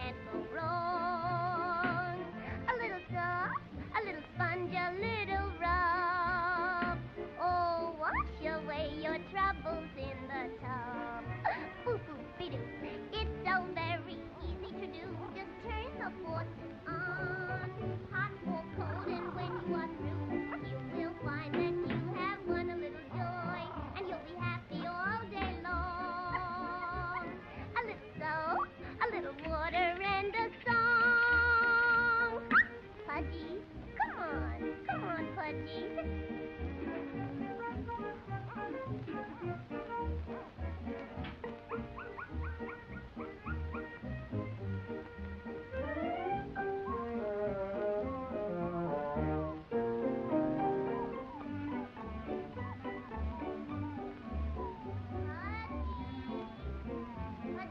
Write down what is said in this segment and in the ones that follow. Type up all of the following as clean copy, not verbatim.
can't go wrong. A little soft, a little sponge, a little rub. Oh, wash away your troubles in the tub. Boo-boo-be-doo. It's so very easy to do. Just turn the faucet on, hot or cold, and when you are through, you will find that you have won a little joy, and you'll be happy all day long. A little soap, a little water, and a song. Pudgy, come on, Pudgy.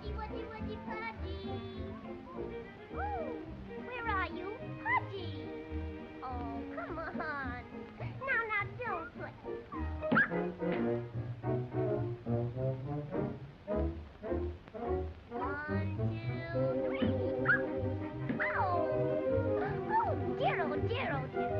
Pudgy, Pudgy. Ooh, where are you? Pudgy. Oh, come on. Now, don't play. 1, 2, 3. Oh, dear, oh, dear, oh, dear.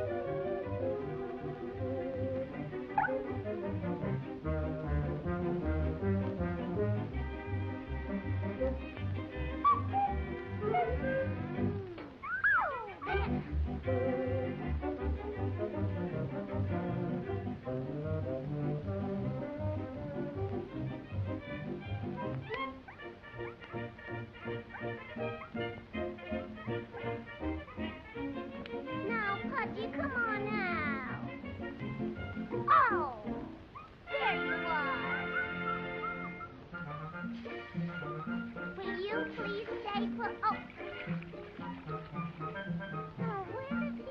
Now, Pudgy, come on now. Oh, there you are. Will you please stay put? Oh. Oh, where did he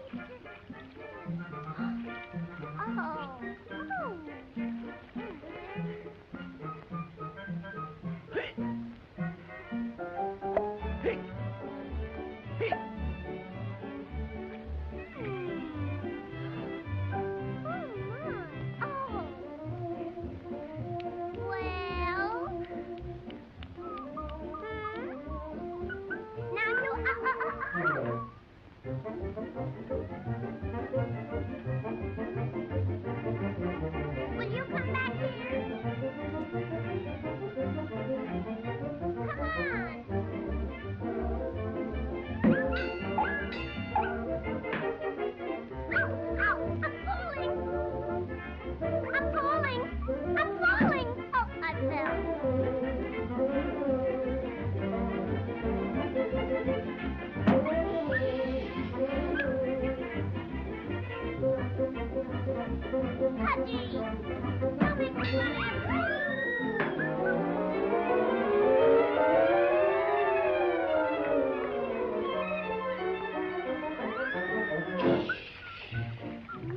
Will you come back here? Come on. Ow, I'm falling. Oh, I fell. Pudgy, don't make me laugh.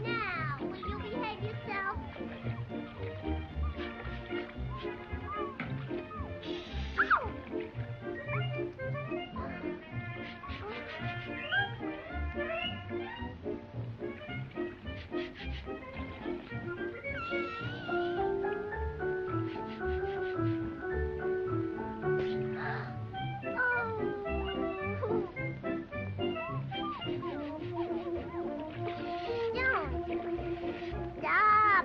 Now, will you behave yourself? Stop!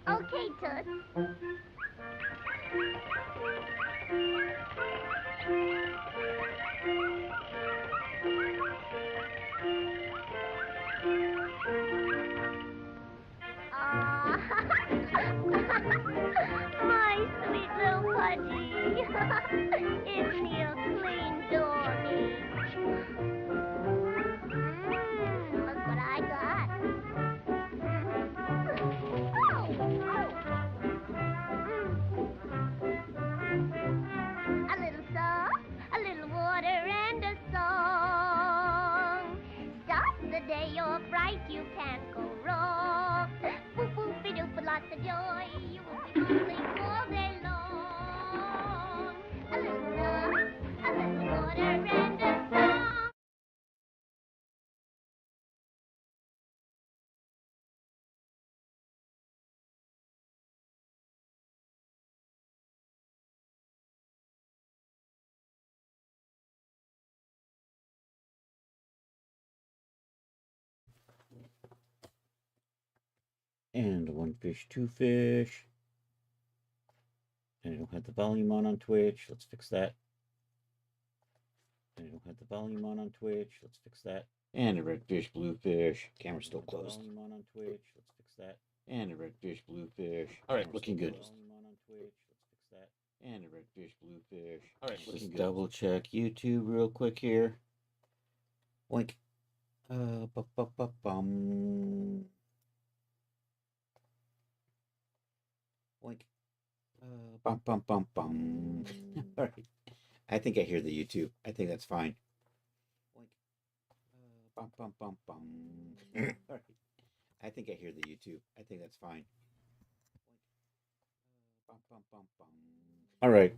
Okay, Toots. My sweet little Pudgy. Isn't he a clean doggy? Look what I got. A little salt, a little water, and a song. Start the day off right, you can't go wrong. Boop-boop-be-doop, with lots of joy, you will be smiling all day long. A little salt, a little water, and a And one fish, two fish. And I don't have the volume on Twitch. Let's fix that. And I don't have the volume on Twitch. Let's fix that. And a red fish, blue fish. Camera's still closed. Volume on Twitch. Let's fix that. And a red fish, blue fish. All right, looking good. Volume on Twitch. Let's fix that. And a red fish, blue fish. All right, looking good. Double check YouTube real quick here. Boink. Bum. Boink. Bum bum bum bum. All right. I think I hear the YouTube. I think that's fine. Boink. Bum bum bum bum. All right. I think I hear the YouTube. I think that's fine. Bum bum bum bum. All right.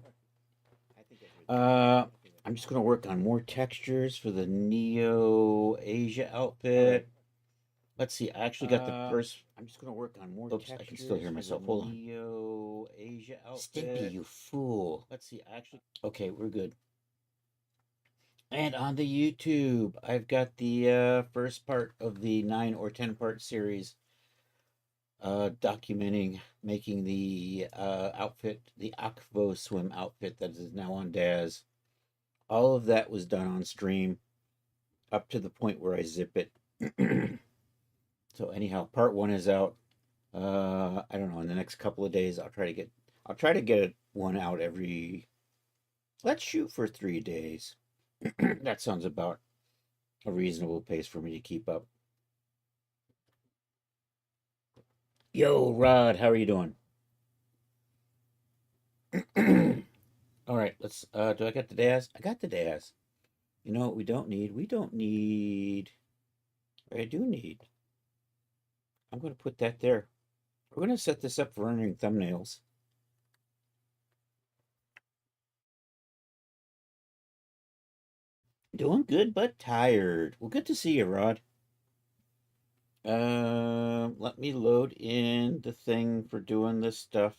I'm just gonna work on more textures for the Neo Asia outfit. Let's see. I actually got the first. I'm just gonna work on more. Oops, I can still hear myself. Hold on. Neo Asia outfit. Stimpy, you fool. Let's see. Actually, okay, we're good. And on the YouTube, I've got the first part of the 9 or 10 part series, documenting making the outfit, the Akvo swim outfit that is now on Daz. All of that was done on stream, up to the point where I zip it. So anyhow, part 1 is out. I don't know, in the next couple of days I'll try to get one out every, let's shoot for 3 days. That sounds about a reasonable pace for me to keep up. Yo, Rod, how are you doing? All right, let's do I got the Daz? I got the Daz. You know what we don't need? We don't need, I do need. I'm going to put that there. We're going to set this up for rendering thumbnails. Doing good, but tired. Well, good to see you, Rod. Let me load in the thing for doing this stuff.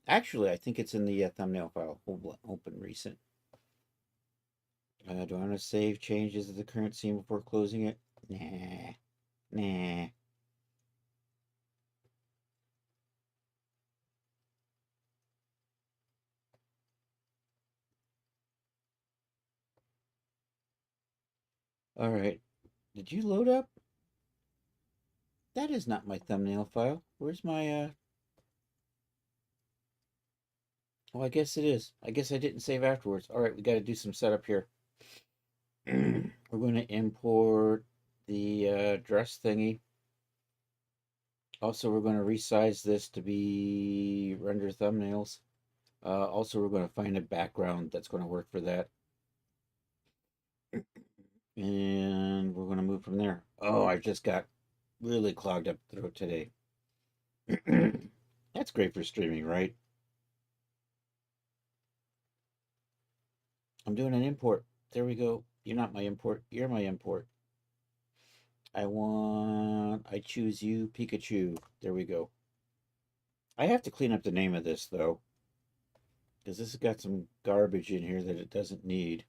Actually, I think it's in the thumbnail file. Open recent. Do I want to save changes to the current scene before closing it? Nah. All right. Did you load up? That is not my thumbnail file. Where's my, Oh, I guess it is. I guess I didn't save afterwards. All right, we got to do some setup here. We're going to import the dress thingy. Also, we're going to resize this to be render thumbnails. Also, we're going to find a background that's going to work for that. And we're going to move from there. Oh, I just got really clogged up throat today. That's great for streaming, right? I'm doing an import. There we go. You're not my import. You're my import. I choose you, Pikachu. There we go. I have to clean up the name of this, though, because this has got some garbage in here that it doesn't need.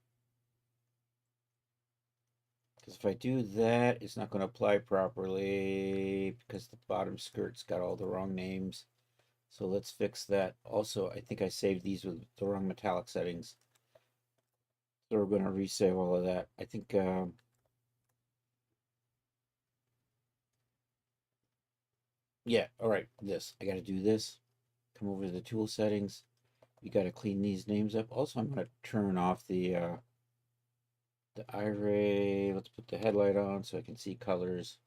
Because if I do that, it's not going to apply properly because the bottom skirt's got all the wrong names. So let's fix that. Also, I think I saved these with the wrong metallic settings. So we're going to resave all of that. I think... yeah, all right, this. I got to do this. Come over to the tool settings. You got to clean these names up. Also, I'm going to turn off the iRay. Let's put the headlight on so I can see colors.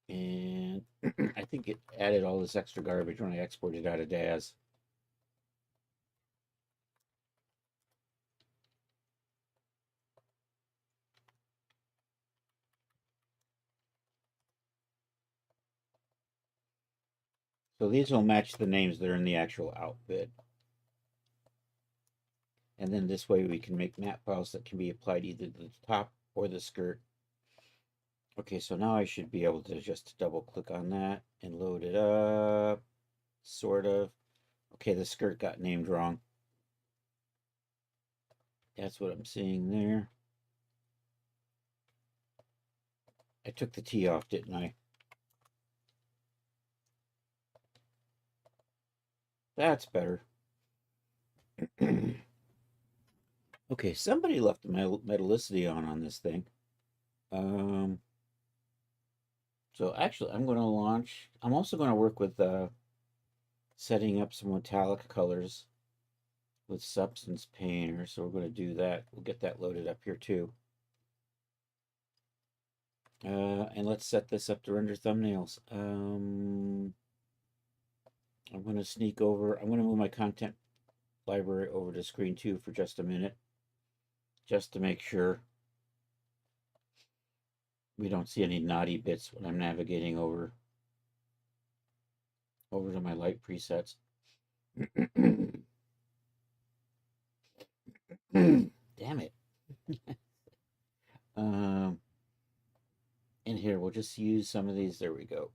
And I think it added all this extra garbage when I exported out of Daz. So these will match the names that are in the actual outfit. And then this way we can make map files that can be applied either to the top or the skirt. Okay, so now I should be able to just double click on that and load it up. Sort of. Okay, the skirt got named wrong. That's what I'm seeing there. I took the T off, didn't I? That's better. Okay, somebody left the metallicity on this thing. Um, so actually, I'm going to launch. I'm also going to work with setting up some metallic colors with Substance Painter. So we're going to do that. We'll get that loaded up here too. And let's set this up to render thumbnails. I'm going to sneak over. I'm going to move my content library over to screen 2 for just a minute, just to make sure we don't see any naughty bits when I'm navigating over to my light presets. Damn it. um, in here, we'll just use some of these. There we go.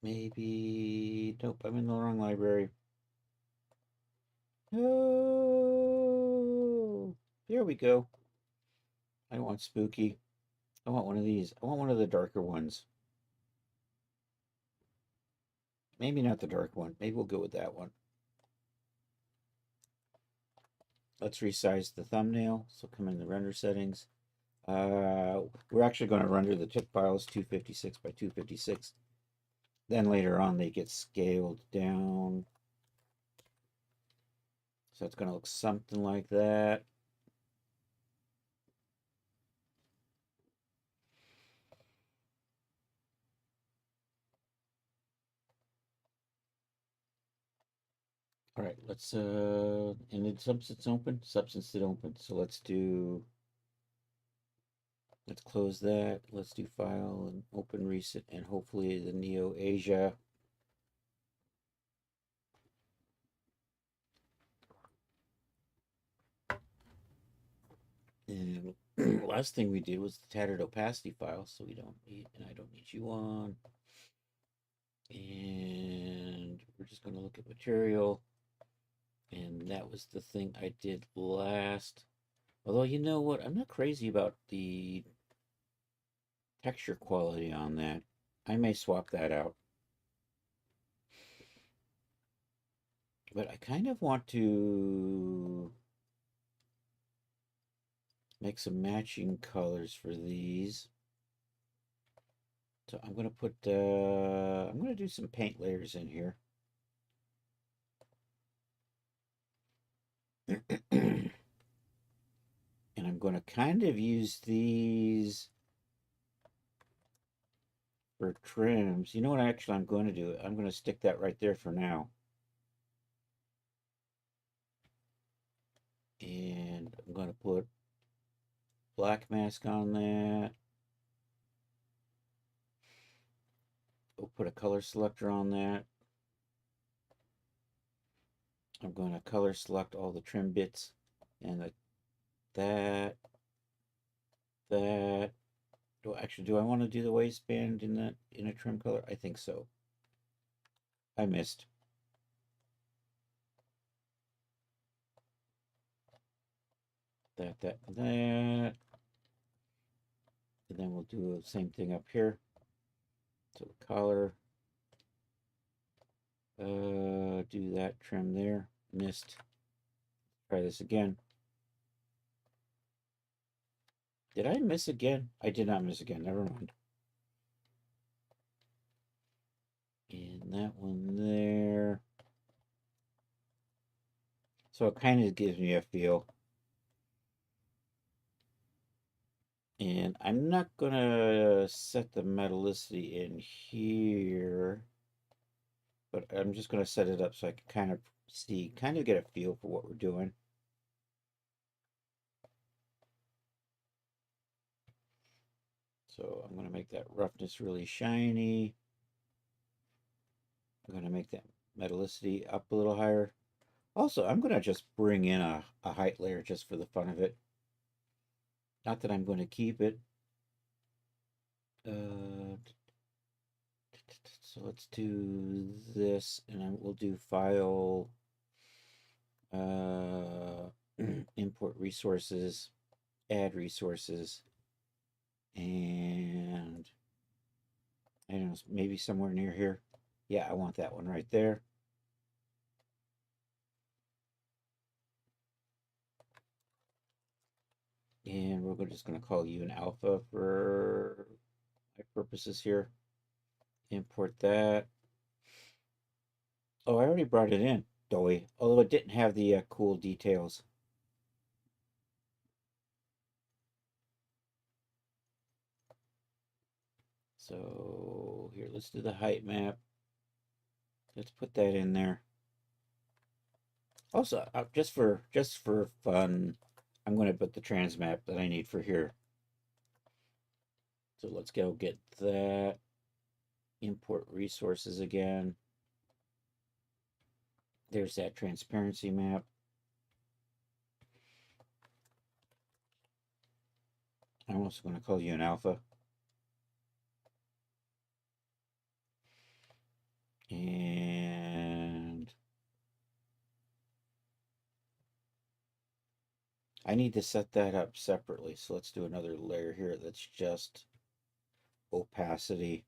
Maybe, nope, I'm in the wrong library. Oh, there we go. I don't want spooky. I want one of these. I want one of the darker ones. Maybe not the dark one. Maybe we'll go with that one. Let's resize the thumbnail. So come in the render settings. We're actually going to render the tip files 256 by 256. Then later on they get scaled down. So it's going to look something like that. All right, let's and did Substance open? Substance did open. So let's close that. Let's do file and open reset, and hopefully the Neo Asia. And last thing we did was the tattered opacity file, so we don't need, and I don't need you on. And we're just going to look at material. And that was the thing I did last. Although, you know what? I'm not crazy about the texture quality on that. I may swap that out. But I kind of want to make some matching colors for these. So I'm going to put, I'm going to do some paint layers in here. And I'm going to kind of use these for trims. You know what actually I'm going to do? I'm going to stick that right there for now. And I'm going to put black mask on that. We'll put a color selector on that. I'm going to color select all the trim bits and that. Do I want to do the waistband in a trim color? I think so. I missed. That. And then we'll do the same thing up here. So the collar. Do that trim there. Missed. Try this again. Did I miss again? I did not miss again. Never mind. And that one there. So it kind of gives me a feel. And I'm not going to set the metallicity in here, but I'm just going to set it up so I can kind of see, kind of get a feel for what we're doing. So I'm going to make that roughness really shiny. I'm going to make that metallicity up a little higher. Also, I'm going to just bring in a height layer just for the fun of it. Not that I'm going to keep it. So let's do this, and we'll do file, import resources, add resources, and I don't know, maybe somewhere near here. Yeah, I want that one right there. And we're just going to call you an alpha for my purposes here. Import that. Oh, I already brought it in, doy. Although it didn't have the cool details. So here, let's do the height map. Let's put that in there. Also, just for fun, I'm going to put the trans map that I need for here. So let's go get that. Import resources again. There's that transparency map. I'm also going to call you an alpha. And I need to set that up separately. So let's do another layer here that's just opacity.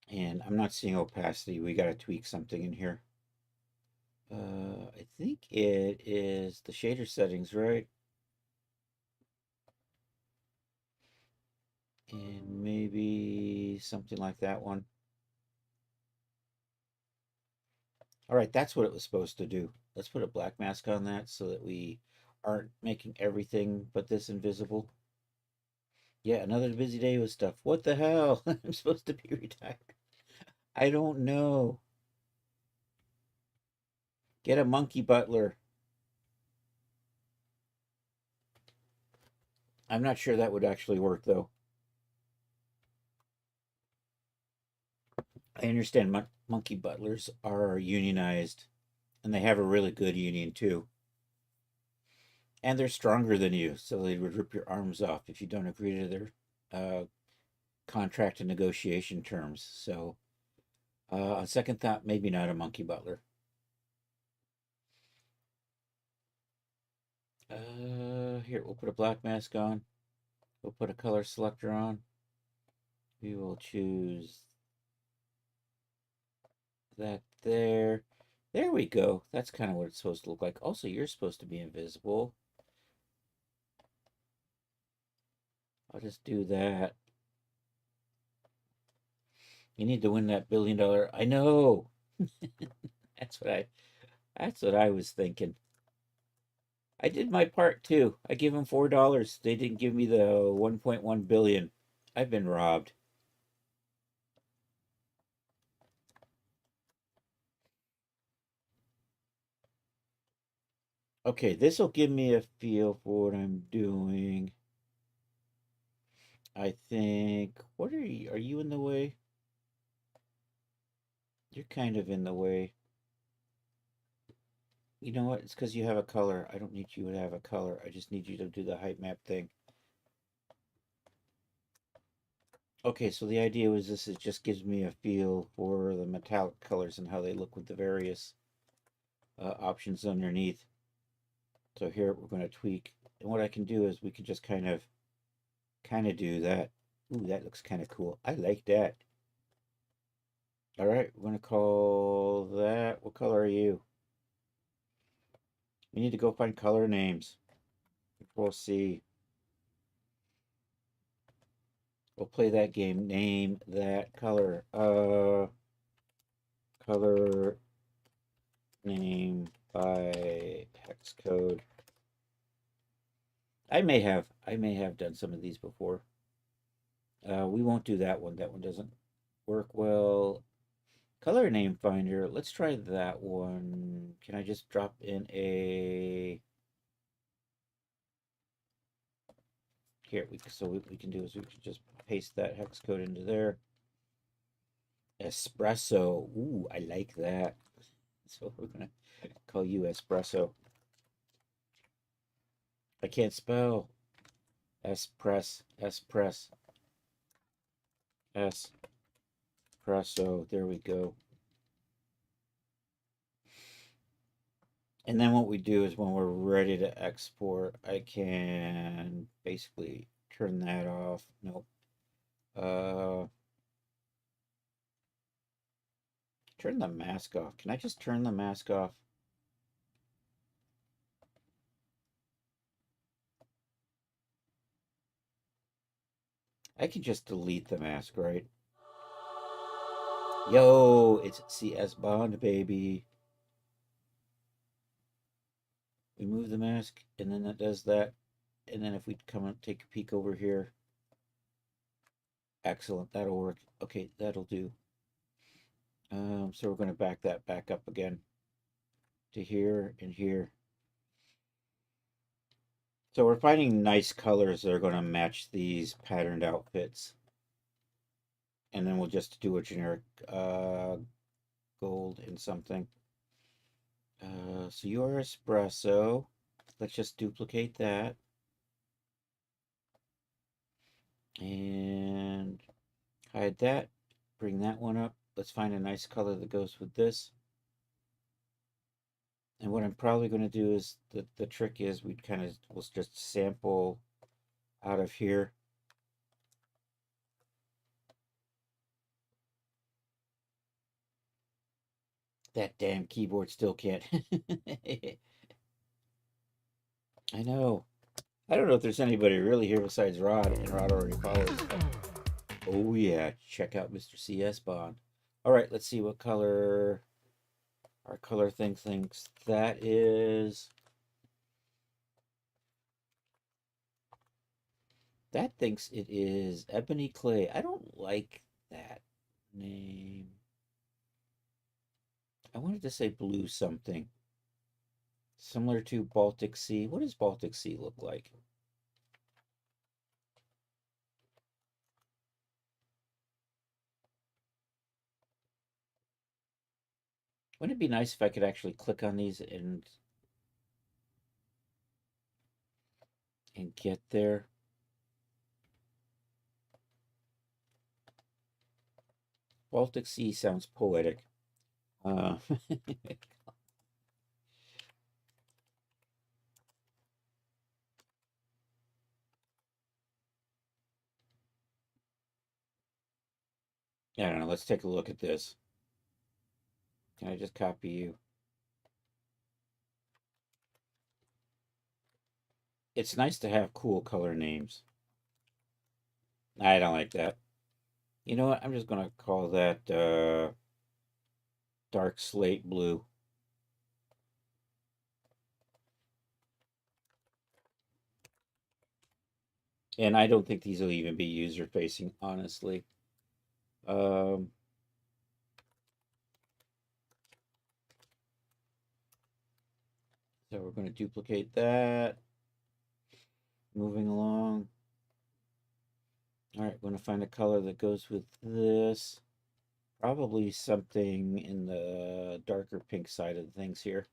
And I'm not seeing opacity. We got to tweak something in here. I think it is the shader settings, right? And maybe something like that one. All right, that's what it was supposed to do. Let's put a black mask on that so that we aren't making everything but this invisible. Yeah, another busy day with stuff. What the hell? I'm supposed to be retired. I don't know. Get a monkey butler. I'm not sure that would actually work, though. I understand monkey butlers are unionized, and they have a really good union, too. And they're stronger than you, so they would rip your arms off if you don't agree to their uh, contract and negotiation terms. So, on second thought, maybe not a monkey butler. Here, we'll put a black mask on. We'll put a color selector on. We will choose that there. There we go. That's kind of what it's supposed to look like. Also, you're supposed to be invisible. I'll just do that. You need to win that $1 billion. I know. That's what I. That's what I was thinking. I did my part too. I gave them $4. They didn't give me the 1.1 billion. I've been robbed. Okay, this will give me a feel for what I'm doing. I think. What are you? Are you in the way? You're kind of in the way. You know what? It's because you have a color. I don't need you to have a color. I just need you to do the height map thing. Okay, so the idea was this is just gives me a feel for the metallic colors and how they look with the various options underneath. So here we're going to tweak. And what I can do is we can just kind of do that. Ooh, that looks kind of cool. I like that. All right, we're going to call that. What color are you? We need to go find color names. Control C. We'll play that game. Name that color. Color name by hex code. I may have done some of these before. We won't do that one. That one doesn't work well. Color name finder. Let's try that one. Can I just drop in a here? So what we can do is we can just paste that hex code into there. Espresso. Ooh, I like that. So we're gonna call you espresso. I can't spell. Espresso. Espresso. There we go. And then what we do is when we're ready to export, I can basically turn that off. Nope. Turn the mask off. Can I just turn the mask off? I can just delete the mask, right? Yo, it's CS Bond, baby. We move the mask, and then that does that. And then if we come and take a peek over here, excellent, that'll work. Okay, that'll do. So we're going to back that back up again to here and here. So we're finding nice colors that are going to match these patterned outfits. And then we'll just do a generic gold and something. So your espresso. Let's just duplicate that. And hide that. Bring that one up. Let's find a nice color that goes with this. And what I'm probably going to do is the trick is we'll just sample out of here. That damn keyboard still can't. I know. I don't know if there's anybody really here besides Rod, and Rod already follows. Oh yeah, check out Mr. CS Bond. All right, let's see what color our color thing thinks that is. That thinks it is Ebony Clay. I don't like that name. I wanted to say blue something. Similar to Baltic Sea. What does Baltic Sea look like? Wouldn't it be nice if I could actually click on these and get there? Baltic Sea sounds poetic. Uh, I don't know. Let's take a look at this. Can I just copy you? It's nice to have cool color names. I don't like that. You know what? I'm just going to call that dark slate blue. And I don't think these will even be user facing, honestly. Um, so we're going to duplicate that. Moving along. All right, we're going to find a color that goes with this. Probably something in the darker pink side of things here.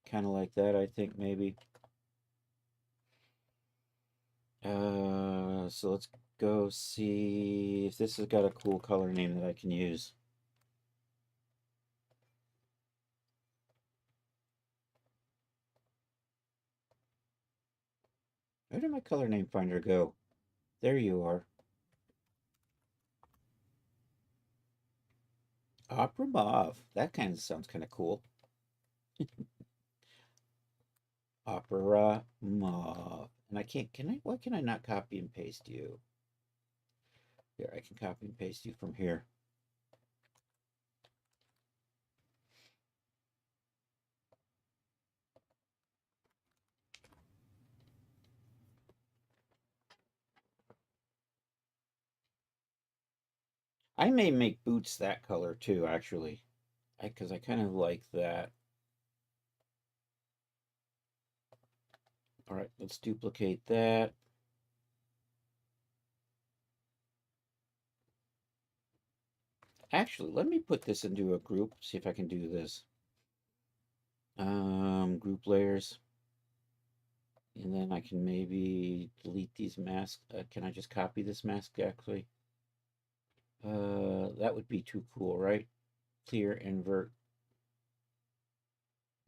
Kind of like that, I think, maybe. So let's go see if this has got a cool color name that I can use. Where did my color name finder go? There you are. Opera Mauve. That kind of sounds kind of cool. Opera Mauve. And I can't, why can I not copy and paste you? Here, I can copy and paste you from here. I may make boots that color too, actually. Because I kind of like that. All right, let's duplicate that. Actually, let me put this into a group, see if I can do this. Group layers. And then I can maybe delete these masks. Can I just copy this mask actually? That would be too cool, right? Clear, invert,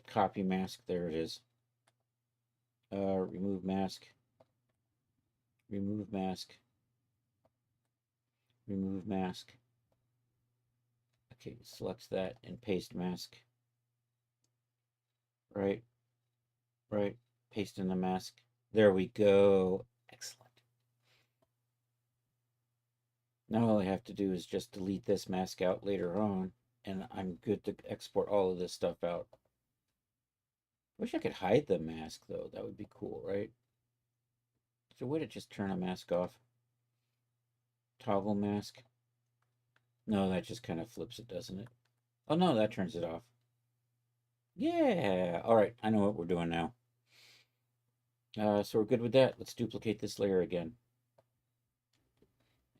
copy mask. There it is. Remove mask. Remove mask. Remove mask. Okay, select that and paste mask. Right, right. Paste in the mask. There we go. Excellent. Now all I have to do is just delete this mask out later on, and I'm good to export all of this stuff out. Wish I could hide the mask, though. That would be cool, right? Is there a way to just turn a mask off? Toggle mask? No, that just kind of flips it, doesn't it? Oh, no, that turns it off. Yeah. All right, I know what we're doing now. So we're good with that. Let's duplicate this layer again.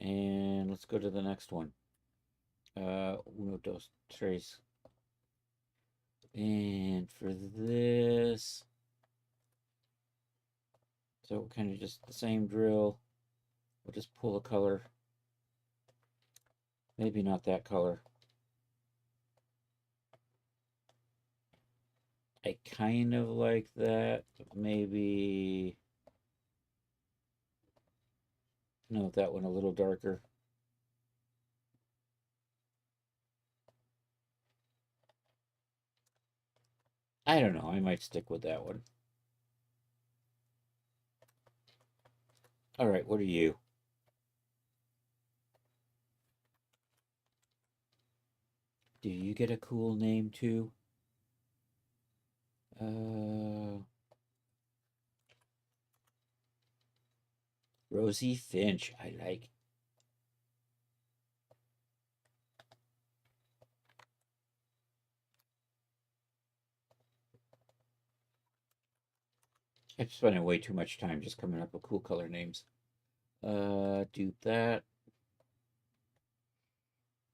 And let's go to the next one. Uno, dos, tres. And for this, so kind of just the same drill. We'll just pull a color. Maybe not that color. I kind of like that, but maybe no, that one a little darker. I don't know. I might stick with that one. All right, what are you? Do you get a cool name too? Rosie Finch. I like. I'm spending way too much time just coming up with cool color names. Do that.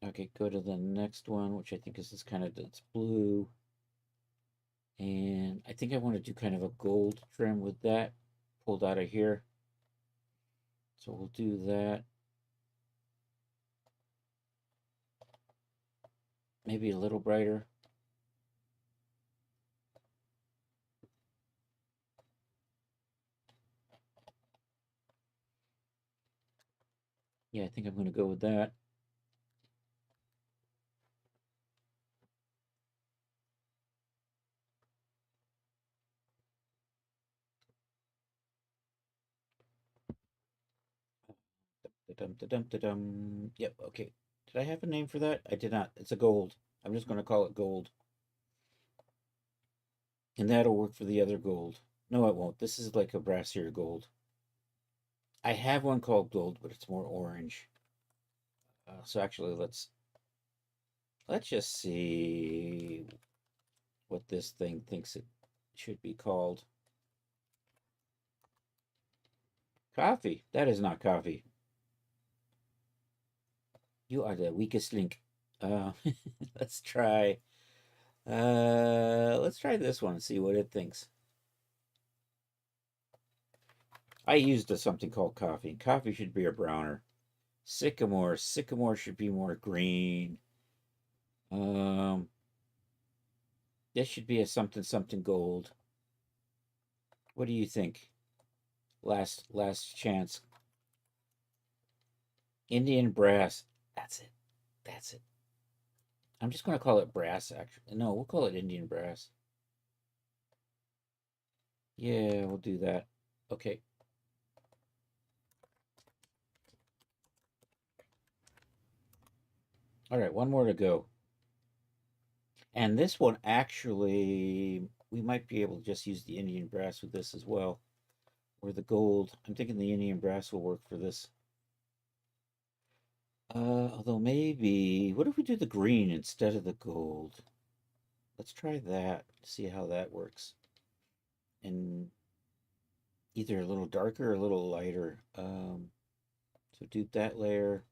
Okay, go to the next one, which I think is this kind of, it's blue. And I think I want to do kind of a gold trim with that pulled out of here. So we'll do that. Maybe a little brighter. Yeah, I think I'm going to go with that. Da-dum. Yep, okay. Did I have a name for that? I did not. It's a gold. I'm just going to call it gold. And that'll work for the other gold. No, it won't. This is like a brassier gold. I have one called gold, but it's more orange. So actually, let's just see what this thing thinks it should be called. Coffee. That is not coffee. You are the weakest link. Uh, let's try. Let's try this one and see what it thinks. I used something called coffee. Coffee should be a browner. Sycamore. Sycamore should be more green. This should be a something gold. What do you think? Last chance. Indian brass. That's it. That's it. I'm just going to call it brass, actually. No, we'll call it Indian brass. Yeah, we'll do that. Okay. All right, one more to go. And this one, actually, we might be able to just use the Indian brass with this as well. Or the gold. I'm thinking the Indian brass will work for this. Although maybe, what if we do the green instead of the gold? Let's try that, see how that works. And either a little darker or a little lighter. So dupe that layer.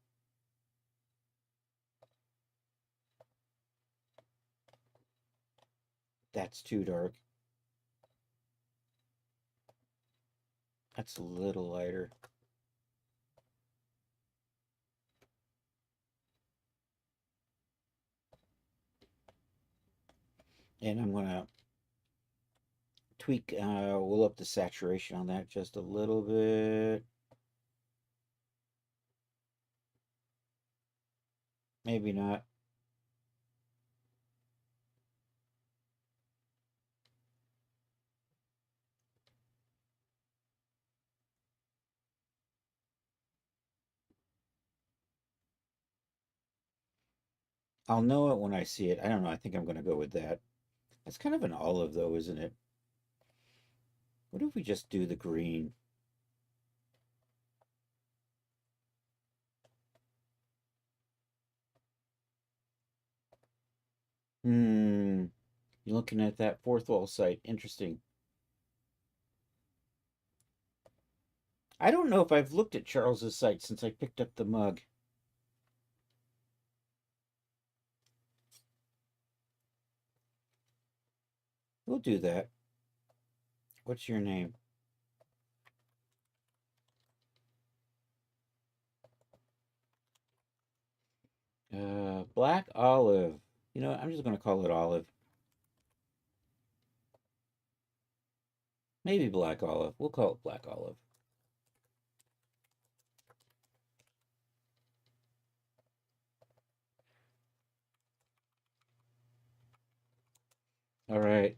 That's too dark. That's a little lighter. And I'm going to tweak, we'll up the saturation on that just a little bit. Maybe not. I'll know it when I see it. I don't know. I think I'm going to go with that. That's kind of an olive, though, isn't it? What if we just do the green? Hmm. You're looking at that fourth wall site. Interesting. I don't know if I've looked at Charles's site since I picked up the mug. We'll do that. What's your name? Black Olive. You know, I'm just going to call it Olive. Maybe Black Olive. We'll call it Black Olive. All right.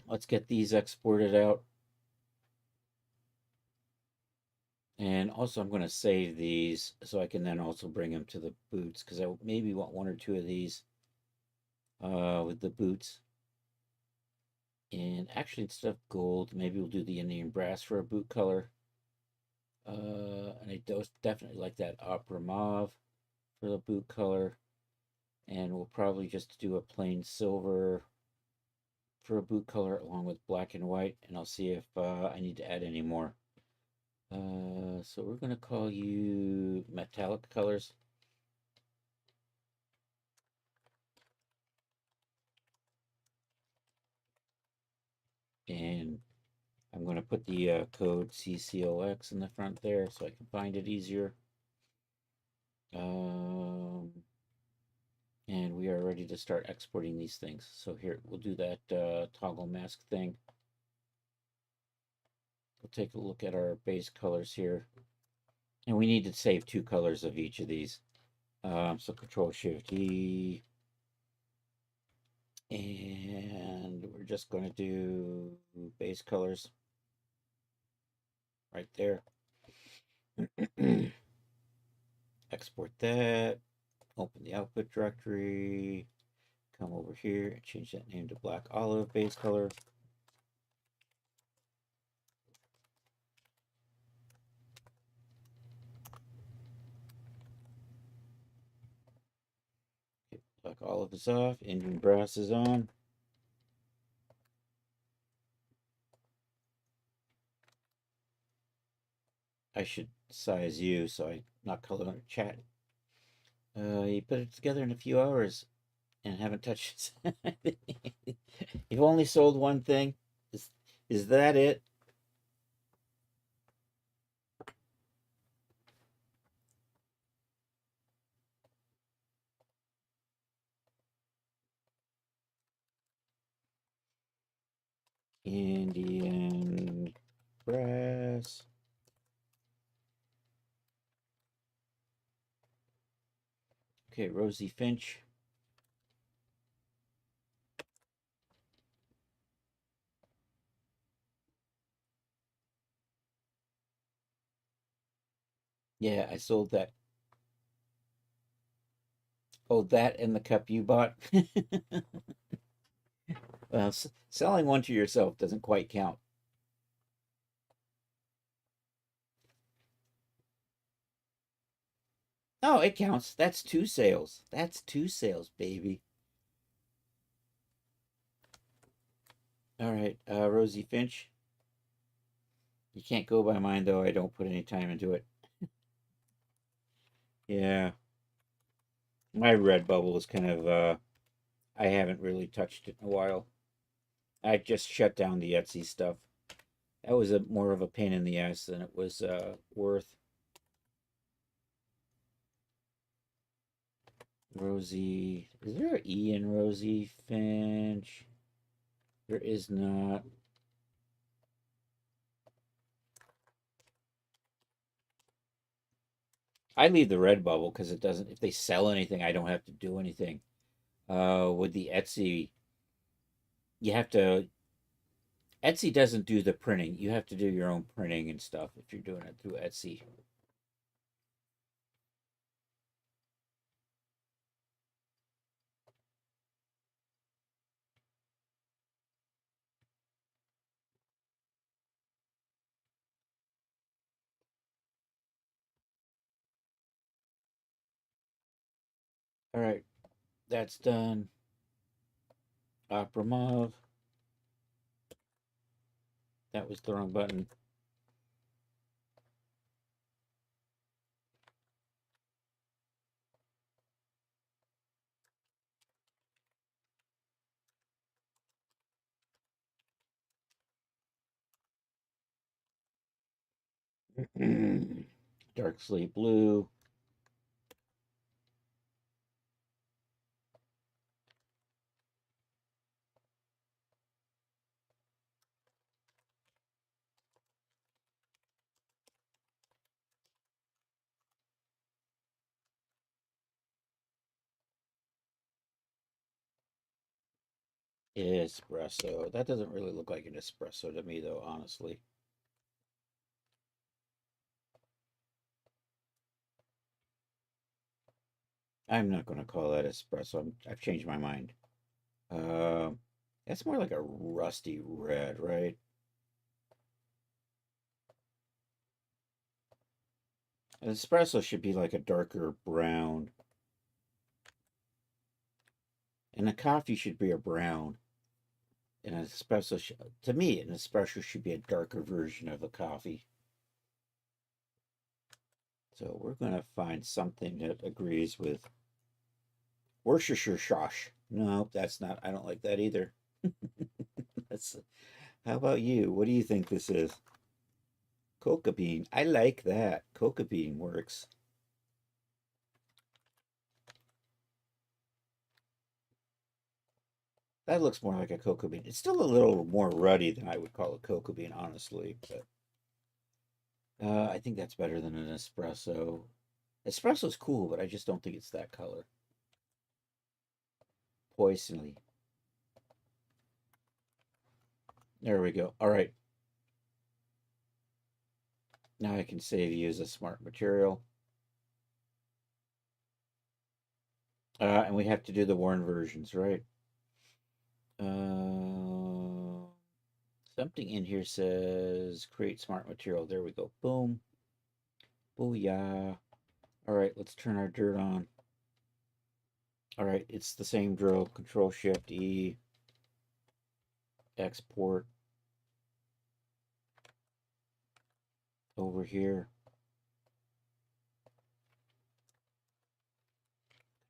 Let's get these exported out. And also, I'm going to save these so I can then also bring them to the boots because I maybe want one or two of these with the boots. And actually, instead of gold, maybe we'll do the Indian brass for a boot color. And I definitely like that opera mauve for the boot color. And we'll probably just do a plain silver for a boot color along with black and white. And I'll see if I need to add any more. So we're going to call you metallic colors. And I'm going to put the code CCOX in the front there so I can find it easier. And we are ready to start exporting these things. So here, we'll do that toggle mask thing. We'll take a look at our base colors here. And we need to save 2 colors of each of these. So Control Shift E. And we're just going to do base colors right there. Export that. Open the output directory. Come over here and change that name to Black Olive base color. Okay, Black Olive is off. Indian brass is on. I should size you so I'm not colored on chat. You put it together in a few hours and haven't touched it. You've only sold one thing. Is that it? Indian brass. Okay, Rosie Finch. Yeah, I sold that. Oh, that and the cup you bought? Well, selling one to yourself doesn't quite count. Oh, it counts. That's 2 sales. That's 2 sales, baby. All right, Rosie Finch. You can't go by mine, though. I don't put any time into it. Yeah. My Redbubble is kind of, I haven't really touched it in a while. I just shut down the Etsy stuff. That was more of a pain in the ass than it was worth. Rosie. Is there an E in Rosie Finch? There is not. I leave the red bubble because it doesn't. If they sell anything, I don't have to do anything. With the Etsy, you have to. Etsy doesn't do the printing. You have to do your own printing and stuff if you're doing it through Etsy. All right, that's done. Opera Mauve. That was the wrong button. Dark Slate Blue. Espresso. That doesn't really look like an espresso to me, though, honestly. I'm not going to call that espresso. I've changed my mind. Uh, that's more like a rusty red, right? An espresso should be like a darker brown, and a coffee should be a brown. And an espresso, to me, an espresso should be a darker version of a coffee. So we're going to find something that agrees with Worcestershire sauce. No, that's not. I don't like that either. That's. How about you? What do you think this is? Coca bean. I like that. Coca bean works. That looks more like a cocoa bean. It's still a little more ruddy than I would call a cocoa bean, honestly. But I think that's better than an espresso. Espresso's cool, but I just don't think it's that color. Poisonly. There we go. All right. Now I can save you as a smart material. And we have to do the worn versions, right? Uh, something in here says create smart material. There we go. Boom. Booyah. All right, let's turn our dirt on. All right, it's the same drill. Control Shift E. Export. Over here.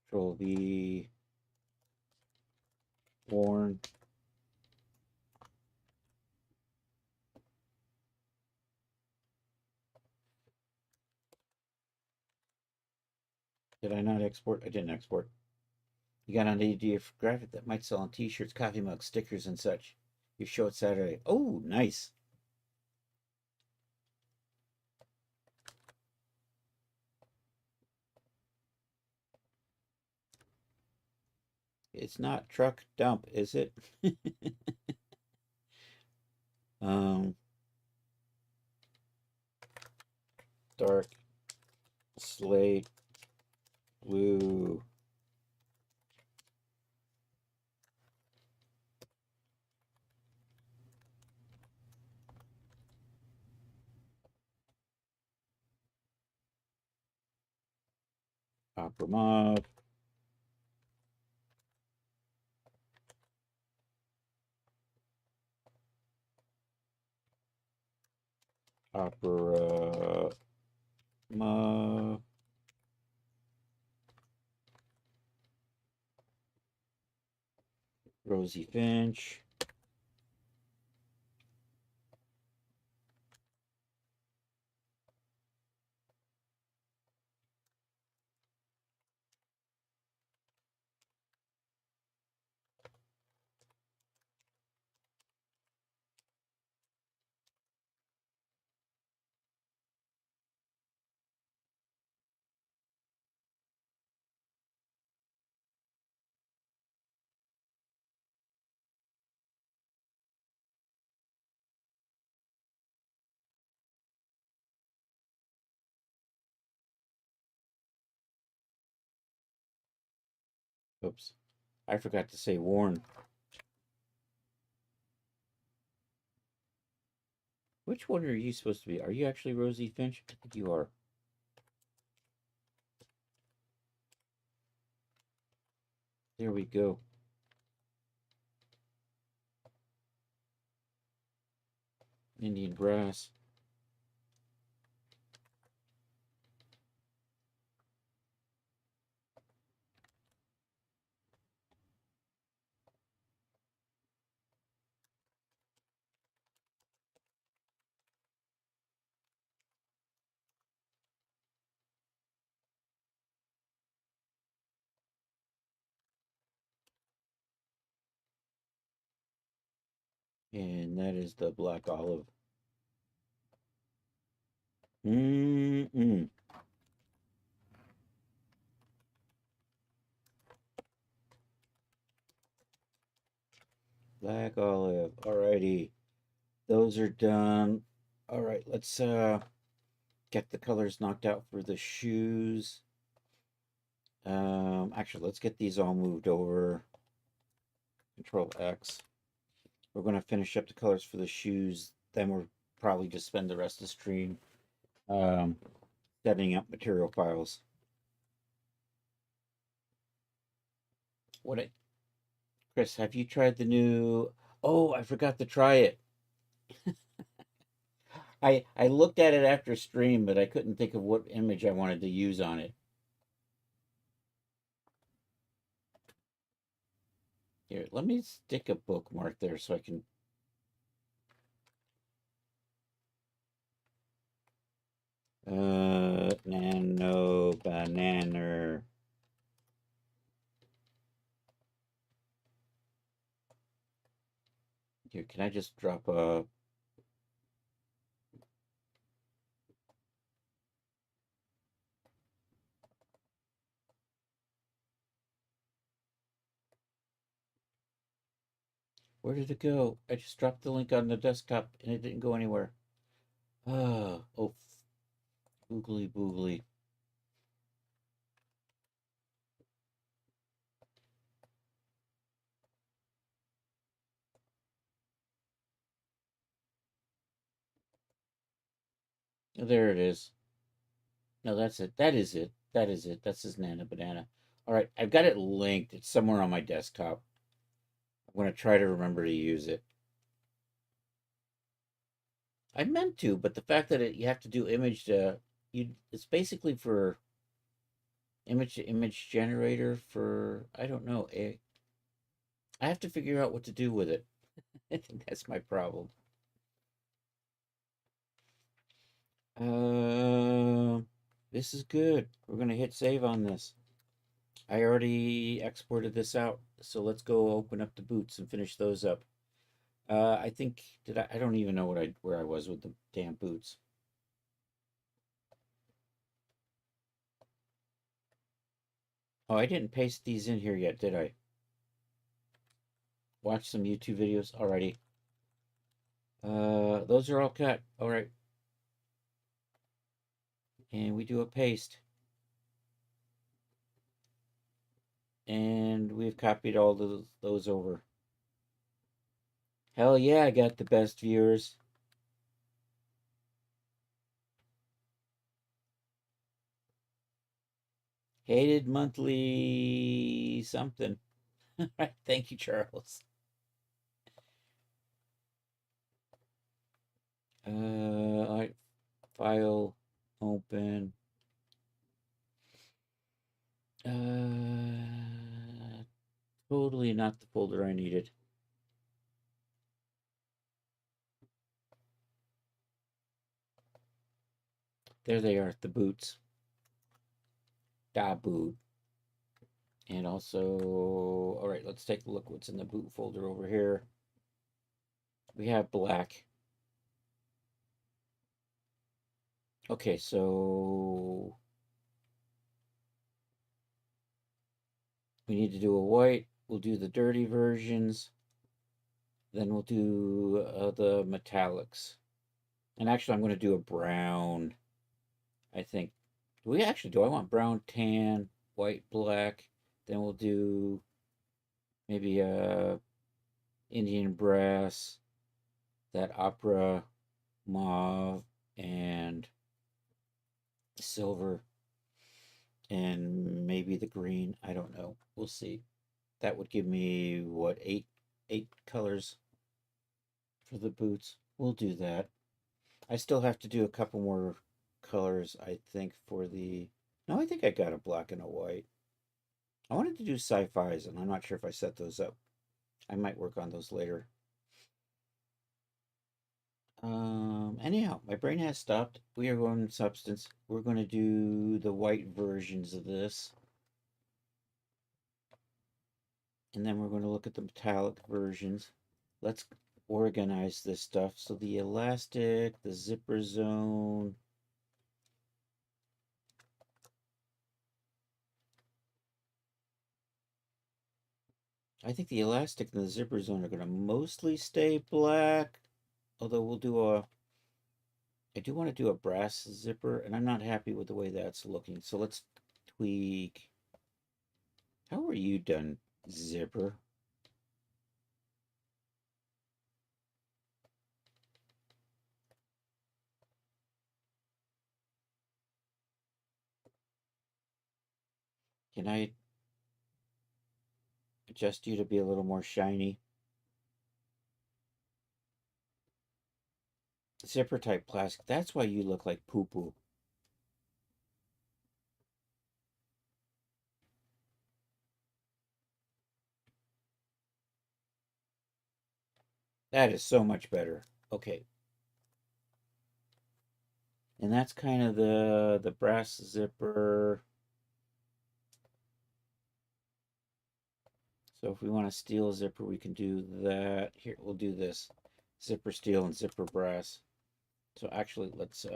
Control V. Worn. Did I not export? I didn't export. You got an idea for graphic that might sell on t-shirts, coffee mugs, stickers, and such. You show it Saturday. Oh, nice. It's not truck dump, is it? um, dark slate blue. Opera mauve. Opera mauve. Rosie Finch. Oops. I forgot to say worn. Which one are you supposed to be? Are you actually Rosie Finch? I think you are. There we go. Indian brass. And that is the black olive. Mm-mm. Black olive. Alrighty. Those are done. All right, let's get the colors knocked out for the shoes. Actually, let's get these all moved over. Control X. We're going to finish up the colors for the shoes. Then we'll probably just spend the rest of the stream um, setting up material files. Chris, have you tried the new? Oh, I forgot to try it. I looked at it after stream, but I couldn't think of what image I wanted to use on it. Here, let me stick a bookmark there so I can. Nano banana. Here, can I just drop a? Where did it go? I just dropped the link on the desktop and it didn't go anywhere. Oh, oogly boogly. There it is. No, that's it. That is it. That is it. That's his Nana Banana. All right, I've got it linked. It's somewhere on my desktop. I'm going to try to remember to use it. I meant to, but the fact that you have to do image it's basically for image to image generator for, I don't know. I have to figure out what to do with it. I think that's my problem. This is good. We're going to hit save on this. I already exported this out, so let's go open up the boots and finish those up. I think I don't even know where I was with the damn boots. Oh, I didn't paste these in here yet, did I? Watch some YouTube videos already. Those are all cut. All right. And we do a paste. And we've copied all those over. Hell yeah, I got the best viewers. Hated monthly something. Thank you, Charles. All right. File open. Totally not the folder I needed. There they are, the boots. Da boot. And also, all right, let's take a look what's in the boot folder over here. We have black. Okay, so we need to do a white. We'll do the dirty versions. Then we'll do the metallics. And actually, I'm going to do a brown, I think. Do I want brown, tan, white, black? Then we'll do maybe Indian brass, that opera mauve, and silver, and maybe the green. I don't know. We'll see. That would give me what, eight colors for the boots. We'll do that. I still have to do a couple more colors, I think, for the. No, I think I got a black and a white. I wanted to do sci-fis, and I'm not sure if I set those up. I might work on those later. Anyhow, my brain has stopped. We are going substance. We're going to do the white versions of this. And then we're going to look at the metallic versions. Let's organize this stuff. So the elastic, the zipper zone. I think the elastic and the zipper zone are going to mostly stay black. Although we'll do a I do want to do a brass zipper, and I'm not happy with the way that's looking. So let's tweak. How are you done, zipper? Can I adjust you to be a little more shiny? Zipper type plastic. That's why you look like poo poo. That is so much better. Okay. And that's kind of the brass zipper. So if we want a steel zipper, we can do that. Here, we'll do this. Zipper steel and zipper brass. So actually, let's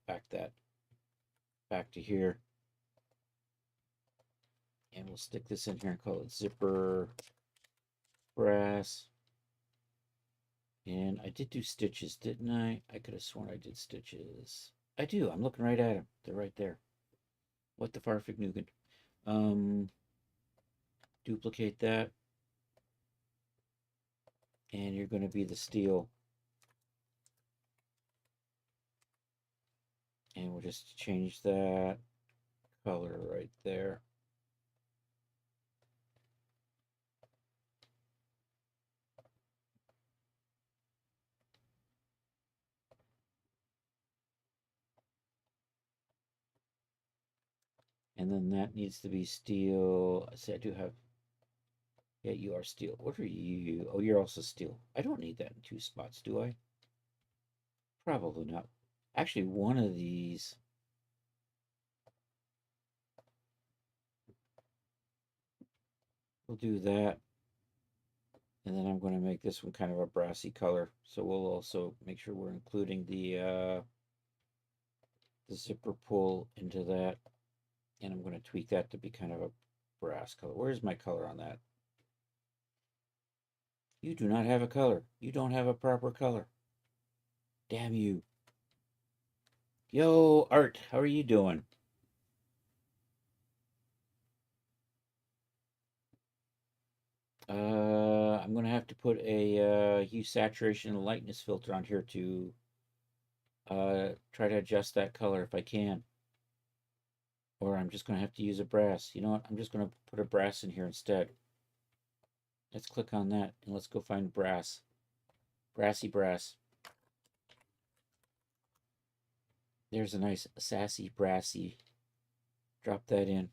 back that back to here. And we'll stick this in here and call it zipper brass. And I did do stitches, didn't I? I could have sworn I did stitches. I do. I'm looking right at them. They're right there. What the farfig nougat? Duplicate that. And you're going to be the steel. And we'll just change that color right there. And then that needs to be steel. I see I do have. Yeah, you are steel. What are you? Oh, you're also steel. I don't need that in two spots, do I? Probably not. Actually, one of these. We'll do that. And then I'm going to make this one kind of a brassy color. So we'll also make sure we're including the zipper pull into that. And I'm going to tweak that to be kind of a brass color. Where's my color on that? You do not have a color. You don't have a proper color. Damn you. Yo, Art, how are you doing? I'm going to have to put a hue, saturation, and lightness filter on here to try to adjust that color if I can. Or I'm just going to have to use a brass. You know what? I'm just going to put a brass in here instead. Let's click on that and let's go find brass. Brassy brass. There's a nice sassy brassy. Drop that in.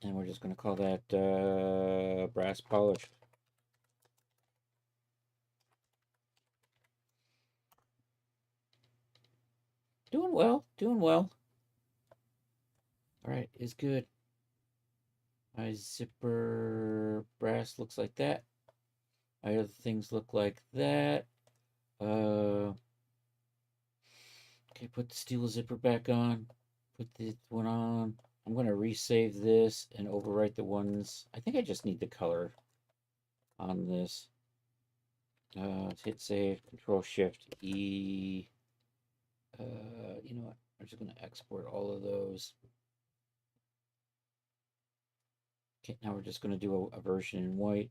And we're just going to call that brass polish. Doing well, doing well. All right, is good. My zipper brass looks like that. My other things look like that. Okay, put the steel zipper back on. Put this one on. I'm going to resave this and overwrite the ones. I think I just need the color on this. Hit save, Control Shift E. You know what? I'm just going to export all of those. Okay, now we're just going to do a version in white.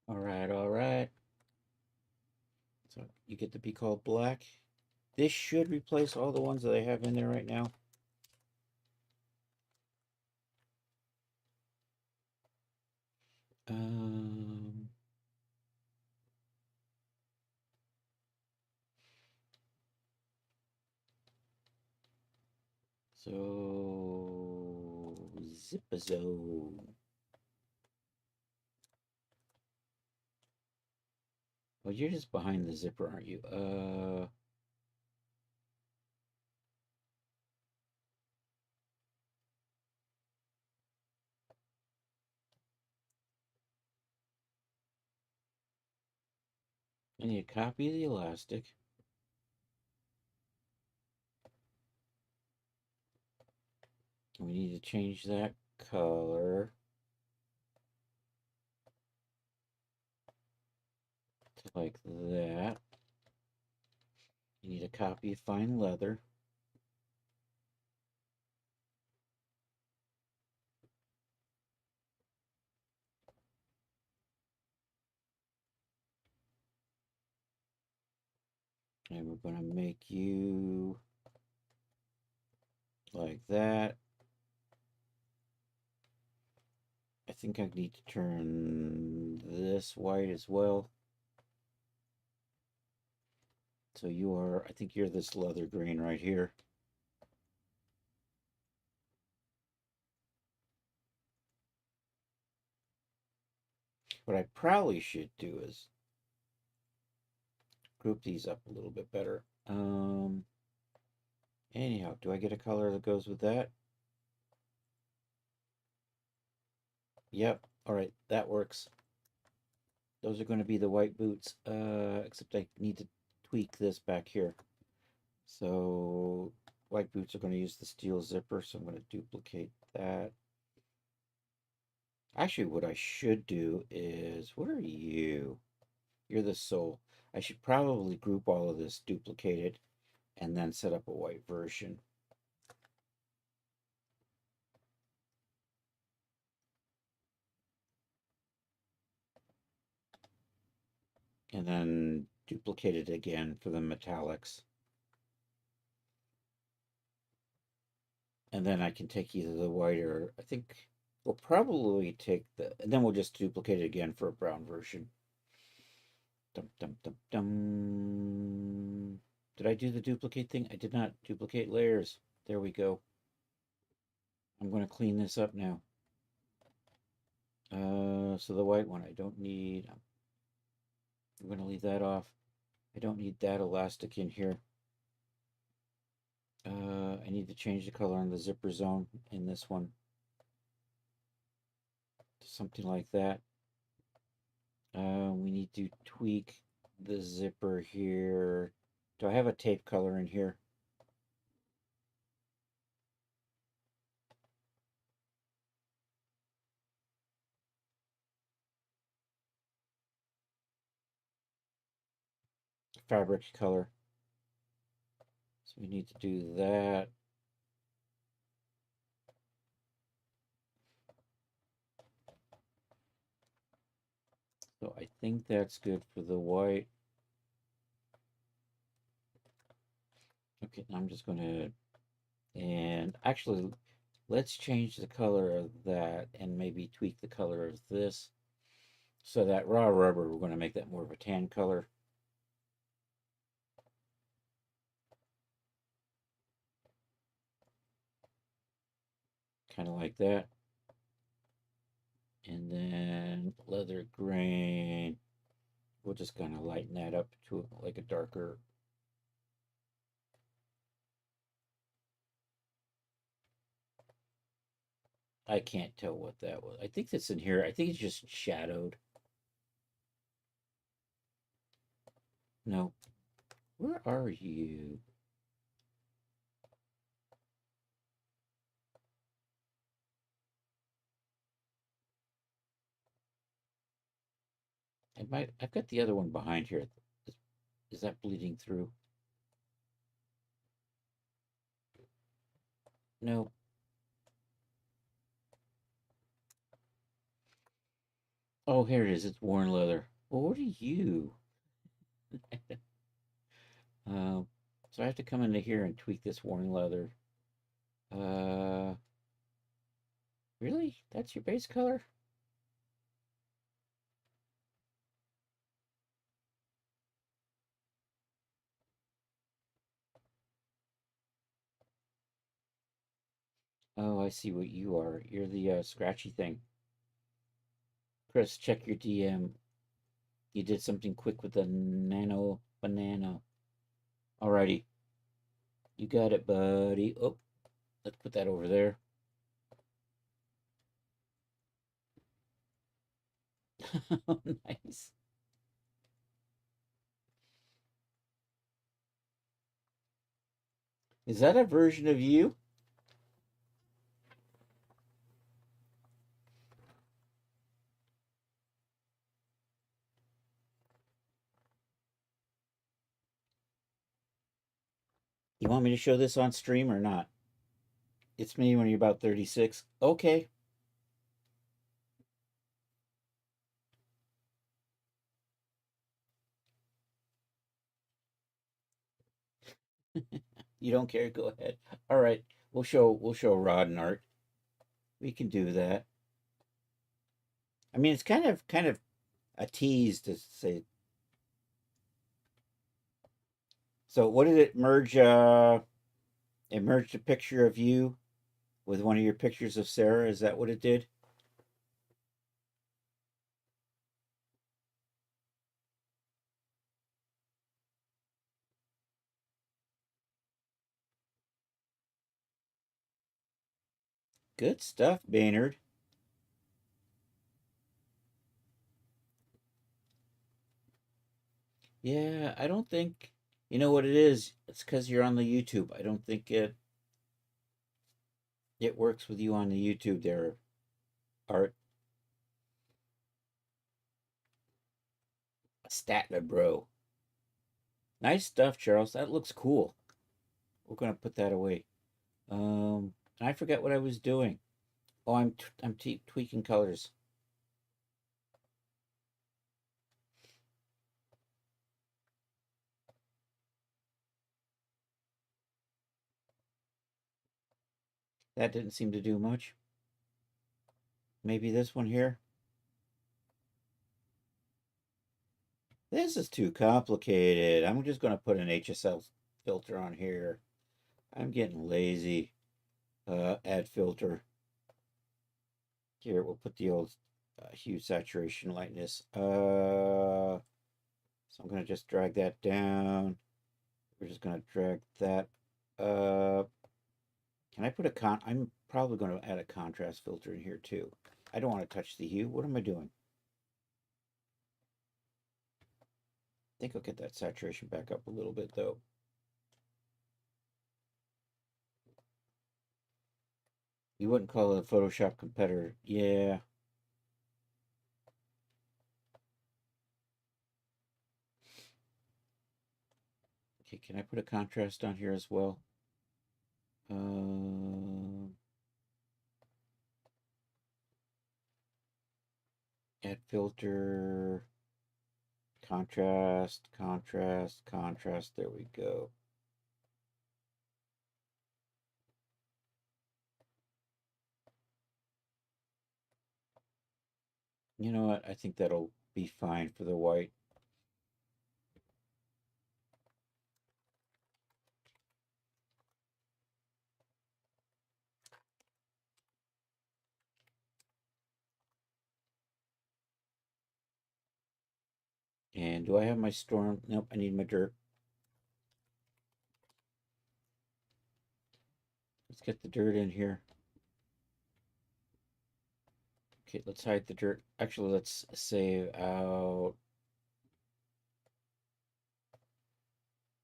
All right, all right. So you get to be called black. This should replace all the ones that I have in there right now. Um, so Zipazone. Well, you're just behind the zipper, aren't you? I need a copy of the elastic. We need to change that color to like that. You need a copy of fine leather. And we're going to make you like that. I think I need to turn this white as well. So you are, I think you're this leather green right here. What I probably should do is group these up a little bit better. Anyhow, do I get a color that goes with that? Yep. All right, that works. Those are going to be the white boots, except I need to tweak this back here. So white boots are going to use the steel zipper, so I'm going to duplicate that. Actually, what I should do is, what are you? You're the sole. I should probably group all of this, duplicate it, and then set up a white version. And then duplicate it again for the metallics. And then I can take either the white or, I think we'll probably take the, and then we'll just duplicate it again for a brown version. Dum, dum, dum, dum. Did I do the duplicate thing? I did not duplicate layers. There we go. I'm going to clean this up now. So the white one I don't need. I'm going to leave that off. I don't need that elastic in here. I need to change the color on the zipper zone in this one to something like that. We need to tweak the zipper here. Do I have a tape color in here? Fabric color. So we need to do that. So I think that's good for the white. Okay, now I'm just going to, and actually, let's change the color of that and maybe tweak the color of this. So that raw rubber, we're going to make that more of a tan color. Kind of like that. And then leather grain, we'll just kind of lighten that up to like a darker. I can't tell what that was. I think that's in here. I think it's just shadowed. No. Where are you? I've got the other one behind here. Is that bleeding through? No. Oh, here it is. It's worn leather. Well, what are you? So I have to come into here and tweak this worn leather. Uh, really? That's your base color? Oh, I see what you are. You're the scratchy thing. Chris, check your DM. You did something quick with the nano banana. Alrighty. You got it, buddy. Oh, let's put that over there. Nice. Is that a version of you? You want me to show this on stream or not? It's me when you're about 36. Okay. You don't care? Go ahead. All right. We'll show Rod and Art. We can do that. I mean, it's kind of a tease to say. So what did it merge? It merged a picture of you with one of your pictures of Sarah. Is that what it did? Good stuff, Baynard. Yeah, I don't think you know what it is. It's because you're on the YouTube. I don't think it works with you on the YouTube there, Art. Statler, bro. Nice stuff, Charles. That looks cool. We're gonna put that away. I forget what I was doing. Oh, I'm tweaking colors. That didn't seem to do much. Maybe this one here. This is too complicated. I'm just gonna put an HSL filter on here. I'm getting lazy. Add filter. Here, we'll put the old hue, saturation, lightness. So I'm going to just drag that down. We're just going to drag that up. Can I put I'm probably going to add a contrast filter in here too. I don't want to touch the hue. What am I doing? I think I'll get that saturation back up a little bit though. You wouldn't call it a Photoshop competitor. Yeah. Okay, can I put a contrast on here as well? Add filter, contrast, contrast, contrast. There we go. You know what? I think that'll be fine for the white. And do I have my storm? Nope, I need my dirt. Let's get the dirt in here. Okay, let's hide the dirt. Actually, let's save out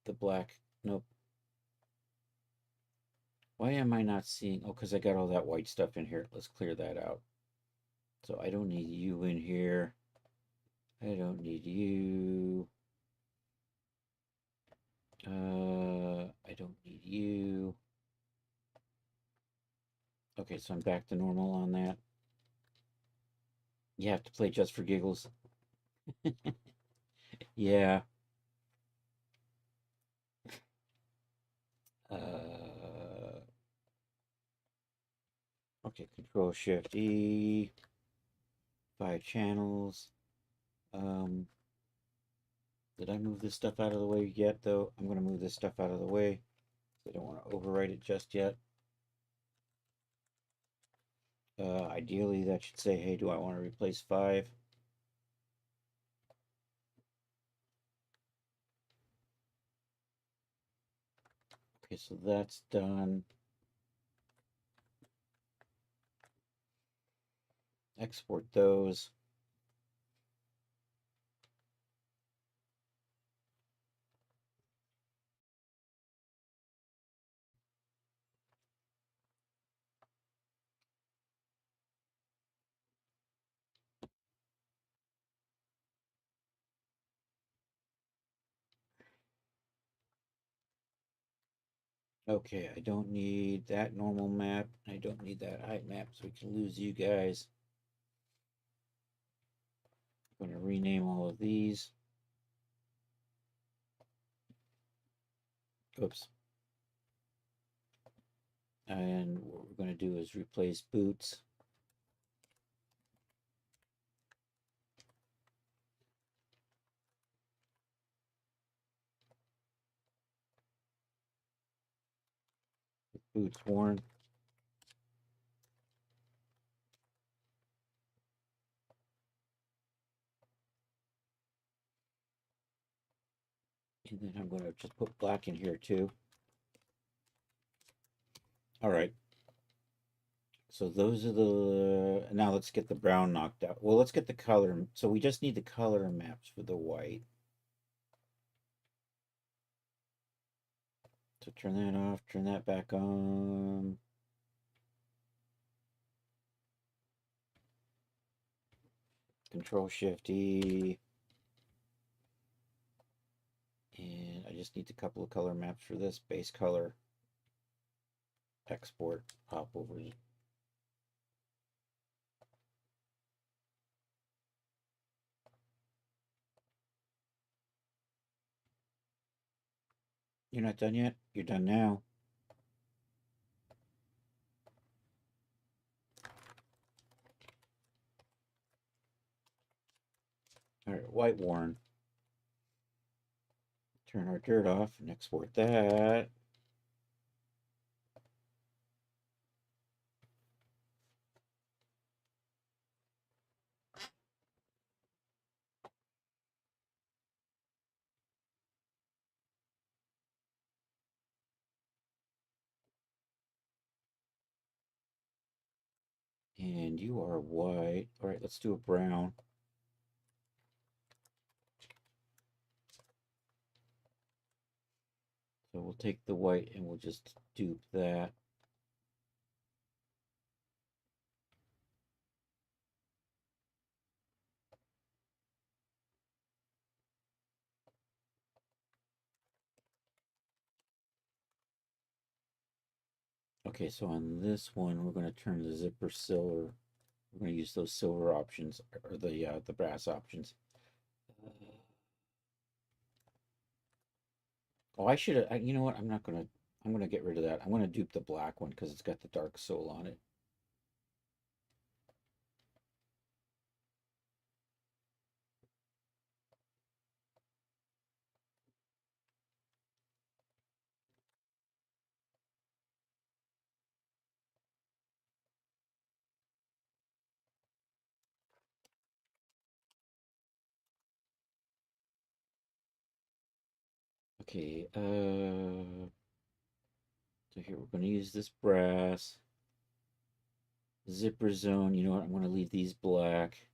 the black. Nope. Why am I not seeing? Oh, because I got all that white stuff in here. Let's clear that out. So I don't need you in here. I don't need you. I don't need you. Okay, so I'm back to normal on that. You have to play just for giggles. Yeah. Okay, Control Shift E. 5 channels. Did I move this stuff out of the way yet, though? I'm going to move this stuff out of the way. I don't want to overwrite it just yet. Ideally, that should say, hey, do I want to replace 5? Okay, so that's done. Export those. Okay, I don't need that normal map. I don't need that height map, so we can lose you guys. I'm going to rename all of these. Oops. And what we're going to do is replace boots. With boots worn. And then I'm going to just put black in here too. All right. So those are the, now let's get the brown knocked out. Well, let's get the color. So we just need the color maps for the white. So turn that off, turn that back on. Control Shift E. And I just need a couple of color maps for this. Base color. Export. Pop over. You're not done yet? You're done now. All right, white worn. Turn our dirt off and export that. And you are white. All right, let's do a brown. So we'll take the white and we'll just dupe that. Okay, so on this one, we're going to turn the zipper silver. We're going to use those silver options or the brass options. Oh, I should have. You know what? I'm not gonna. I'm gonna get rid of that. I'm gonna dupe the black one because it's got the dark soul on it. Okay. So here we're gonna use this brass zipper zone. You know what? I'm gonna leave these black.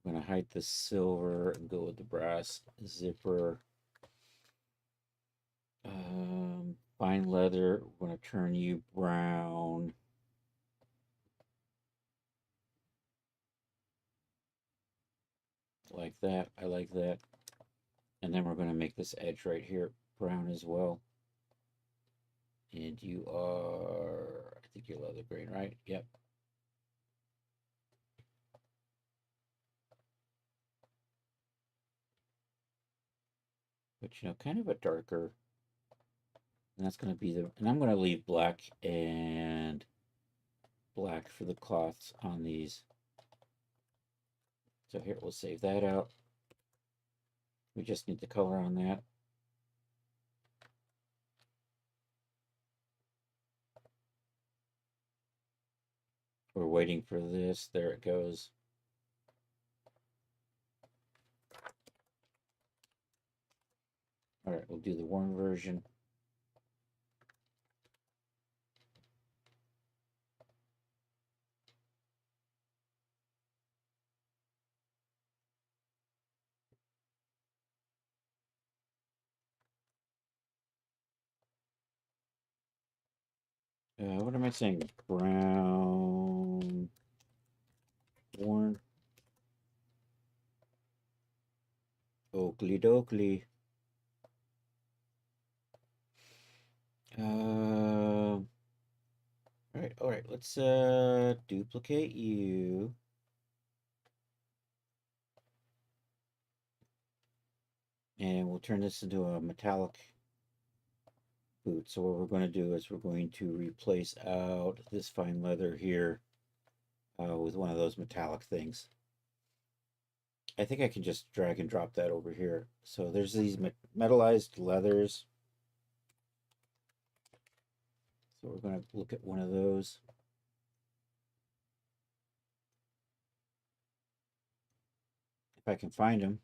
I'm gonna hide the silver and go with the brass zipper. Fine leather. We're gonna turn you brown. like that. I like that. And then we're going to make this edge right here brown as well. And you are, I think you're leather green, right? Yep. But you know, kind of a darker. And that's going to be the, and I'm going to leave black and black for the cloths on these. So here, we'll save that out. We just need the color on that. We're waiting for this. There it goes. All right, we'll do the warm version. What am I saying? Brown, warm, Oakley dokley. All right, let's duplicate you. And we'll turn this into a metallic boot. So what we're going to do is we're going to replace out this fine leather here with one of those metallic things. I think I can just drag and drop that over here. So there's these metallized leathers. So we're going to look at one of those. If I can find them.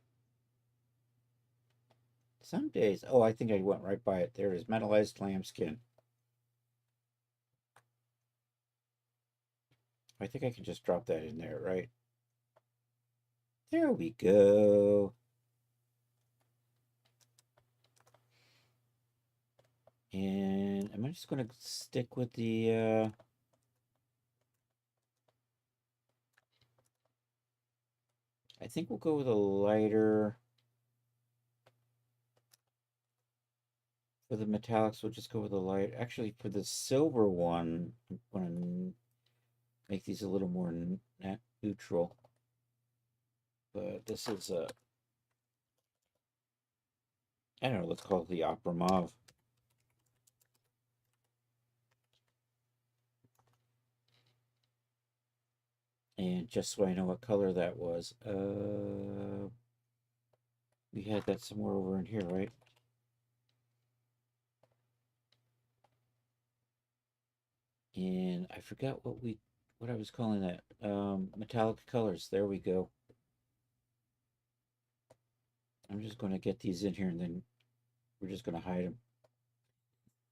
Some days, oh, I think I went right by it. There it is, metallized lambskin. I think I can just drop that in there, right? There we go. And I'm just going to stick with the I think we'll go with a lighter. For the metallics, we'll just go with a light. Actually, for the silver one, I'm going to make these a little more neutral. But this is a, I don't know, let's call it the Opera Mauve. And just so I know what color that was, we had that somewhere over in here, right? And I forgot what I was calling that. Metallic colors. There we go. I'm just going to get these in here and then we're just going to hide them.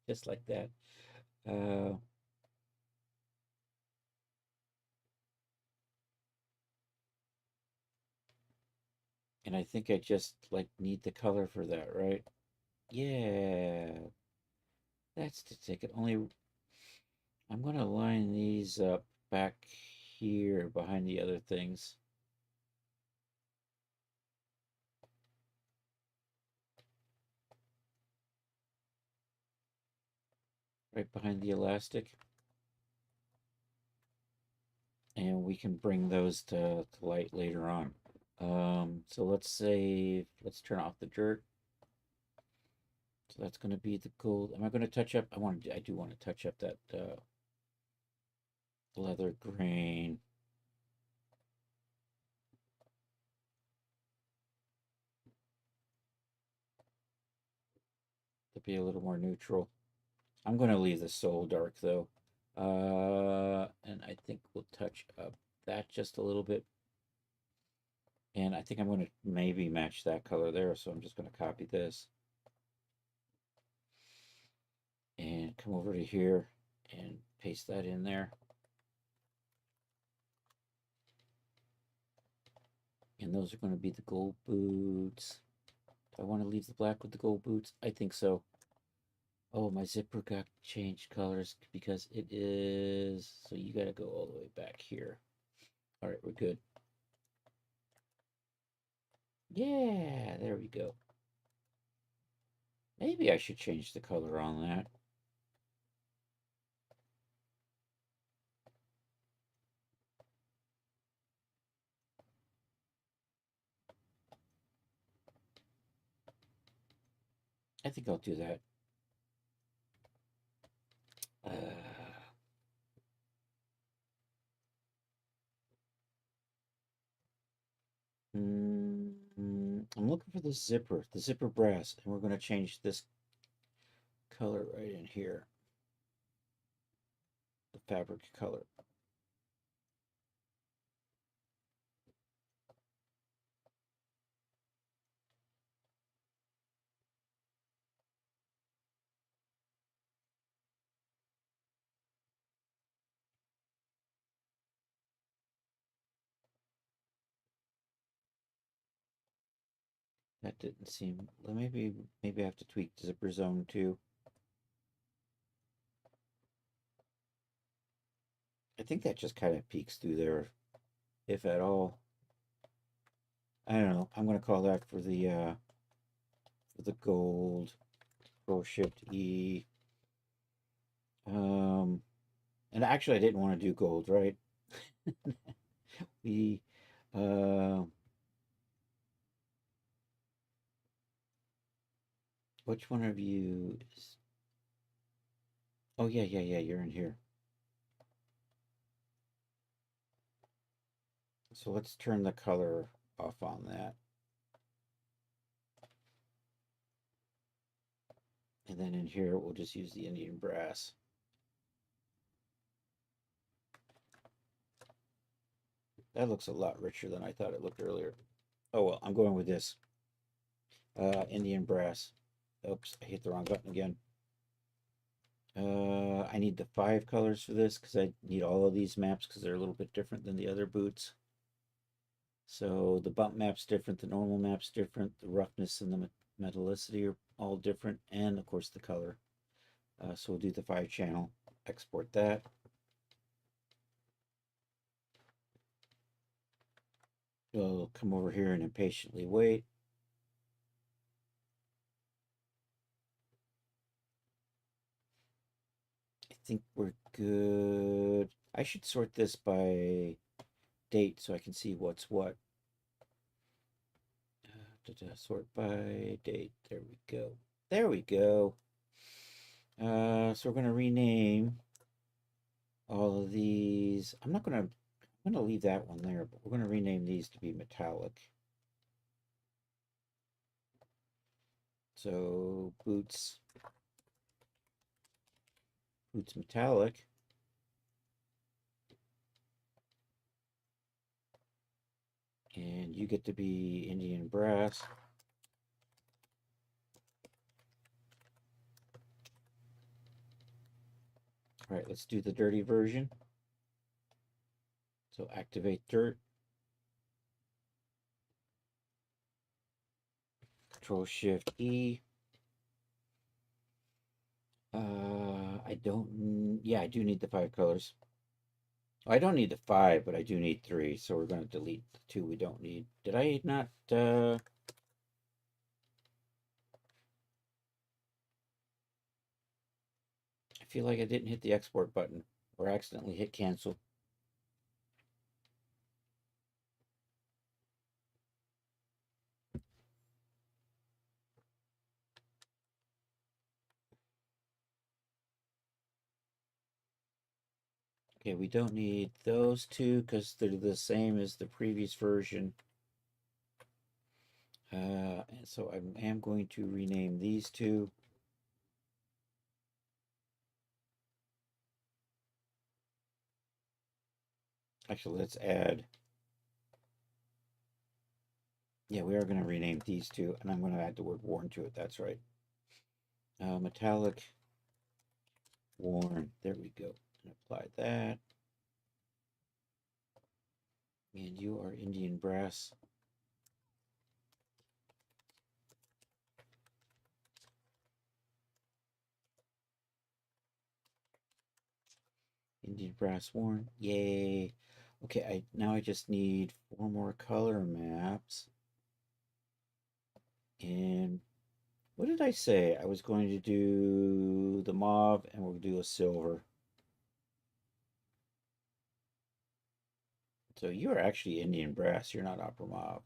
Just like that. And I think I just like need the color for that, right? Yeah. That's to take it. Only I'm going to line these up back here behind the other things. Right behind the elastic. And we can bring those to light later on. So let's turn off the dirt. So that's going to be the gold. Am I going to touch up? I do want to touch up that leather grain. To be a little more neutral. I'm going to leave the soul dark though. And I think we'll touch up that just a little bit. And I think I'm going to maybe match that color there. So I'm just going to copy this. And come over to here and paste that in there. And those are going to be the gold boots. Do I want to leave the black with the gold boots? I think so. Oh, my zipper got changed colors because it is... So you got to go all the way back here. All right, we're good. Yeah, there we go. Maybe I should change the color on that. I think I'll do that. Uh, I'm looking for the zipper brass, and we're going to change this color right in here, the fabric color. That didn't seem. Well, maybe I have to tweak the zipper zone too. I think that just kind of peeks through there, if at all. I don't know. I'm going to call that for the gold. Control Shift E. Um, and actually, I didn't want to do gold, right? We, uh, which one of you is? Oh yeah, yeah, yeah. You're in here. So let's turn the color off on that, and then in here we'll just use the Indian brass. That looks a lot richer than I thought it looked earlier. Oh well, I'm going with this. Indian brass. Oops, I hit the wrong button again. I need the 5 colors for this because I need all of these maps because they're a little bit different than the other boots. So the bump map's different, the normal map's different, the roughness and the metallicity are all different, and of course the color. So we'll do the 5-channel, export that. We'll come over here and impatiently wait. I think we're good. I should sort this by date so I can see what's what. Sort by date. There we go. There we go. So we're going to rename all of these. I'm going to leave that one there, but we're going to rename these to be metallic. So boots metallic. And you get to be Indian brass. All right, let's do the dirty version. So activate dirt. Control Shift E. I don't. Yeah, I do need the 5 colors. I don't need the 5, but I do need 3. So we're going to delete the 2 we don't need. Did I not? I feel like I didn't hit the export button or accidentally hit cancel. Okay, we don't need those 2 because they're the same as the previous version. And so I am going to rename these 2. Actually, let's add. Yeah, we are going to rename these 2, and I'm going to add the word worn to it. That's right. Metallic worn. There we go. And apply that. And you are Indian brass. Indian brass worn. Yay. Okay, now I just need 4 more color maps. And what did I say? I was going to do the mauve and we'll do a silver. So you are actually Indian brass. You're not opera mauve.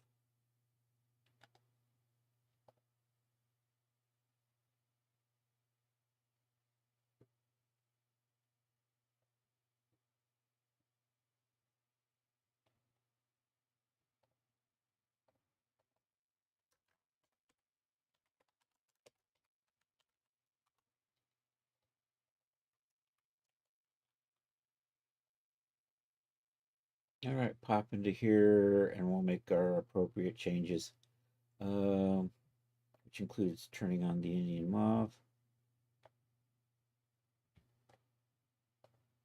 All right, pop into here and we'll make our appropriate changes, which includes turning on the Indian mauve,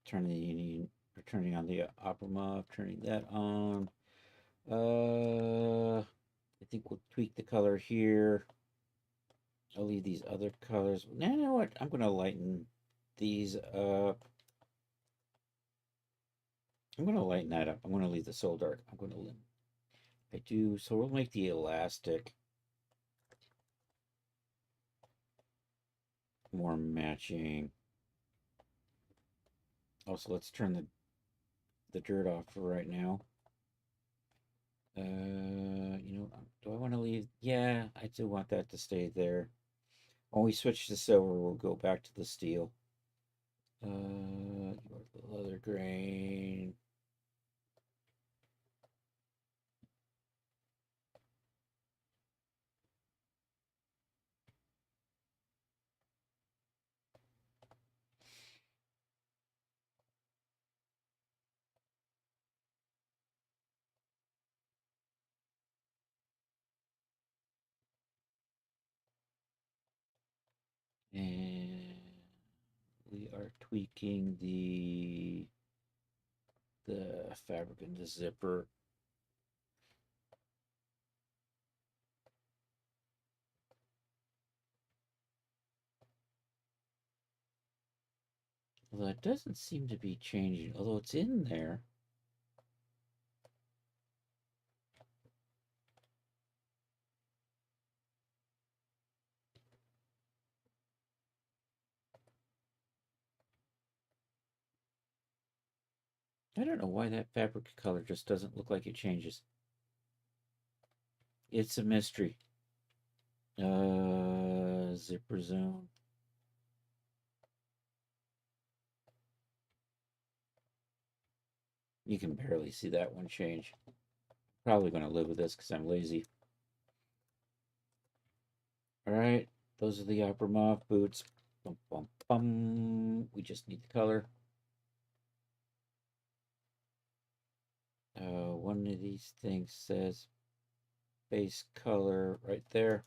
turning on the opera mauve, turning that on. I think we'll tweak the color here. I'll leave these other colors. Now, you know what? I'm going to lighten these up. I'm going to lighten that up. I'm going to leave the soul dark. I'm going to I do. So we'll make the elastic more matching. Also, let's turn the dirt off for right now. You know, do I want to leave? Yeah, I do want that to stay there. When we switch to silver, we'll go back to the steel. Your leather grain. And we are tweaking the fabric in the zipper. Although it doesn't seem to be changing, although it's in there. I don't know why that fabric color just doesn't look like it changes. It's a mystery. Zipper zone. You can barely see that one change. Probably going to live with this because I'm lazy. All right, those are the opera mauve boots. Bum, bum, bum. We just need the color. One of these things says base color right there.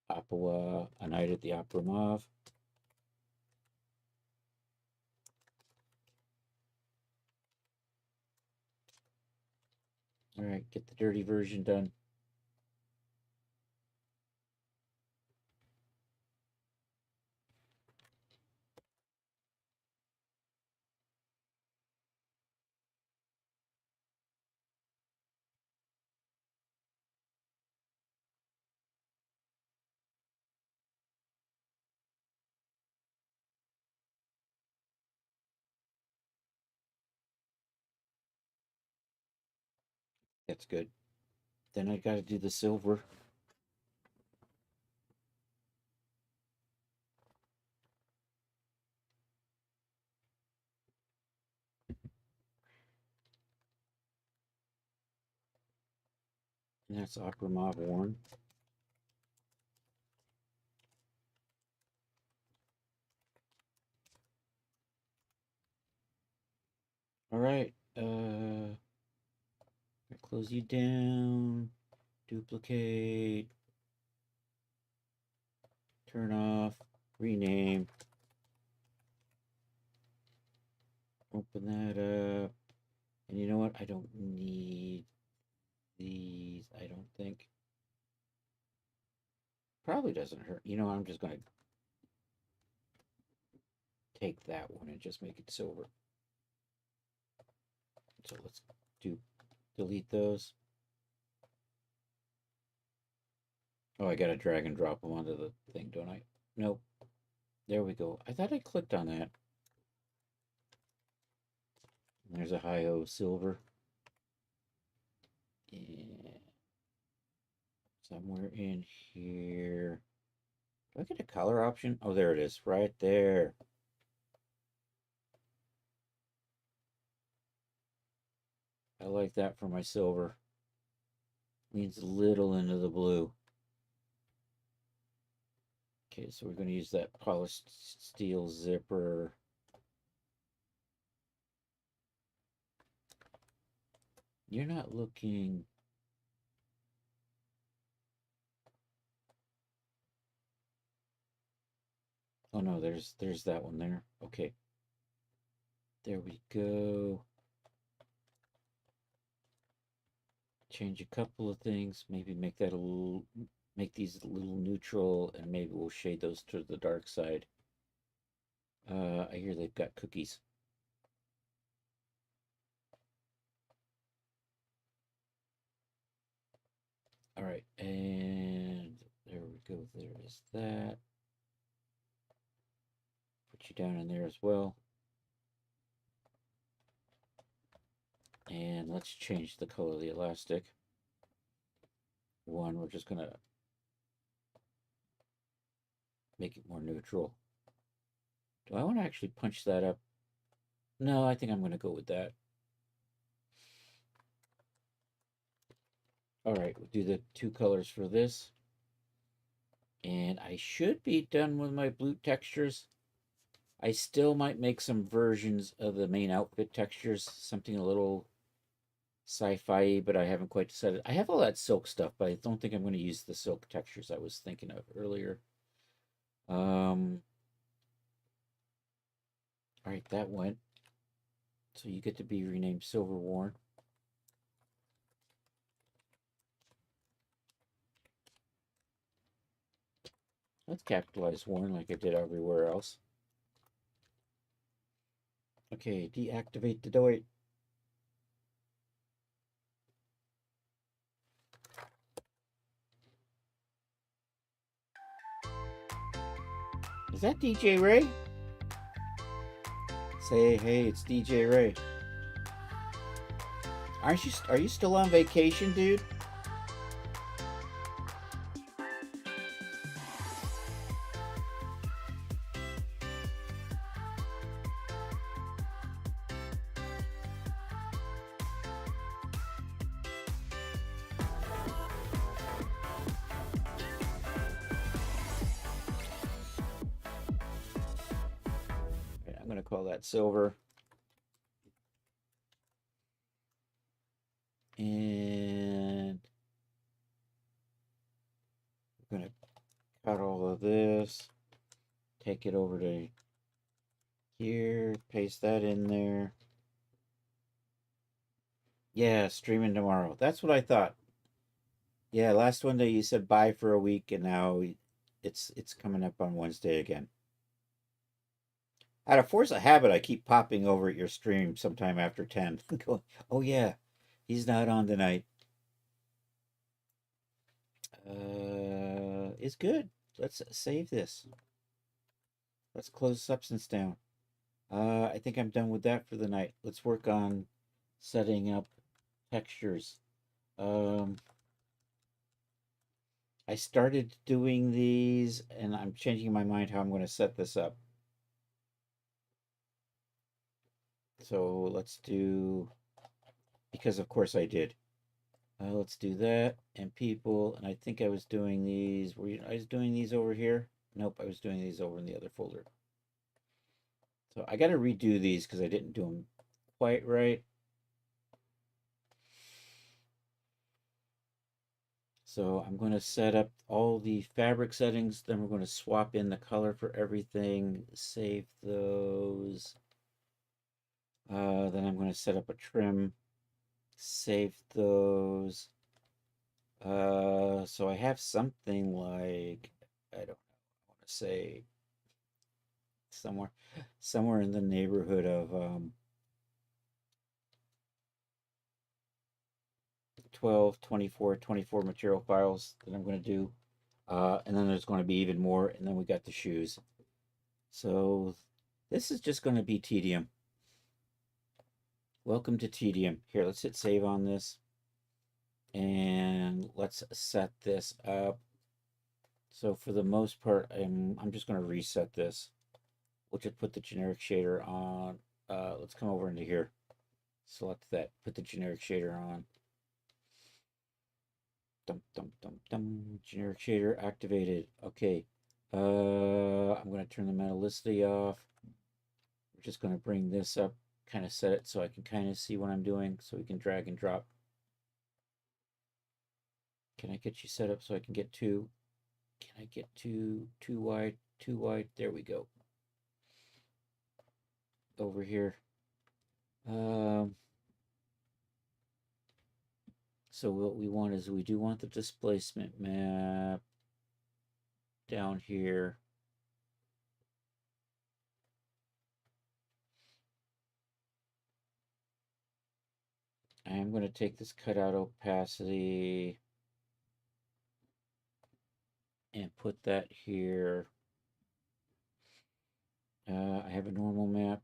Aqua, a night at the opera mauve. All right, get the dirty version done. That's good. Then I got to do the silver. And that's Aqua Mauve 1. All right. Close you down. Duplicate. Turn off. Rename. Open that up. And you know what? I don't need these, I don't think. Probably doesn't hurt. You know, I'm just going to take that one and just make it silver. So let's delete those. Oh, I gotta drag and drop them onto the thing, don't I? Nope. There we go. I thought I clicked on that. There's a hi-ho silver. And somewhere in here. Do I get a color option? Oh, there it is. Right there. I like that for my silver. Leans a little into the blue. Okay, so we're going to use that polished steel zipper. You're not looking... Oh no, there's that one there. Okay. There we go. Change a couple of things. Maybe make that a little... Make these a little neutral, and maybe we'll shade those to the dark side. I hear they've got cookies. All right, and there we go. There is that. Put you down in there as well. And let's change the color of the elastic. One, we're just gonna make it more neutral. Do I want to actually punch that up? No, I think I'm gonna go with that. All right, we'll do the two colors for this. And I should be done with my blue textures. I still might make some versions of the main outfit textures, something a little sci-fi, but I haven't quite decided. I have all that silk stuff, but I don't think I'm going to use the silk textures I was thinking of earlier. All right, that went. So you get to be renamed Silver Warren. Let's capitalize Warren like I did everywhere else. Okay, deactivate the door. Is that DJ Ray? Say, hey, it's DJ Ray. Are you still on vacation, dude? Okay, I'm going to call that silver. And we're going to cut all of this. Take it over to here. Paste that in there. Yeah, streaming tomorrow. That's what I thought. Yeah, last Monday you said bye for a week, and now it's coming up on Wednesday again. Out of force of habit, I keep popping over at your stream sometime after 10. Going, oh yeah, he's not on tonight. It's good. Let's save this. Let's close Substance down. I think I'm done with that for the night. Let's work on setting up textures. I started doing these, and I'm changing my mind how I'm going to set this up. So let's do, because of course I did. Let's do that, and people, and I think I was doing these, I was doing these over here? Nope, I was doing these over in the other folder. So I got to redo these because I didn't do them quite right. So I'm going to set up all the fabric settings, then we're going to swap in the color for everything, save those. Then I'm going to set up a trim, save those. So I have something like, I don't know, I want to say somewhere, somewhere in the neighborhood of 12, 24, 24 material files that I'm going to do. And then there's going to be even more. And then we got the shoes. So this is just going to be tedium. Welcome to tedium. Here, let's hit save on this. And let's set this up. So for the most part, I'm just going to reset this. We'll just put the generic shader on. Let's come over into here. Select that. Put the generic shader on. Dum dum dum dum. Generic shader activated. Okay. I'm going to turn the metallicity off. We're just going to bring this up, kind of set it so I can kind of see what I'm doing, so we can drag and drop. Can I get you set up so I can get two? Can I get too wide? Too wide. There we go. Over here. So what we want is we do want the displacement map down here. I'm going to take this cutout opacity and put that here. I have a normal map,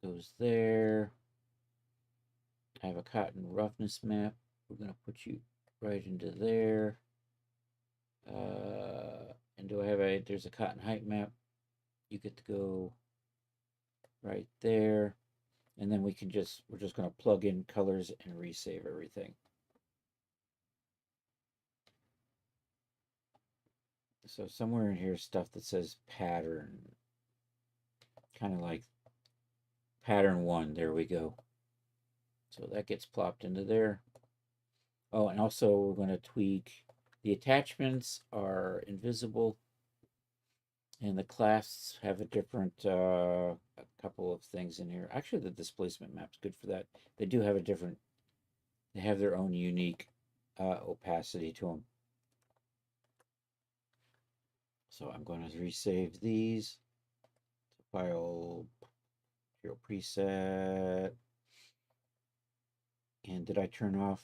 goes there. I have a cotton roughness map. We're going to put you right into there. And do I have there's a cotton height map. You get to go right there. And then we're just going to plug in colors and resave everything. So somewhere in here, stuff that says pattern, kind of like pattern 1. There we go. So that gets plopped into there. Oh, and also we're going to tweak. The attachments are invisible, and the clasps have a different, a couple of things in here. Actually, the displacement map's good for that. They do have a different, they have their own unique opacity to them. So I'm going to resave these. File, zero preset. And did I turn off?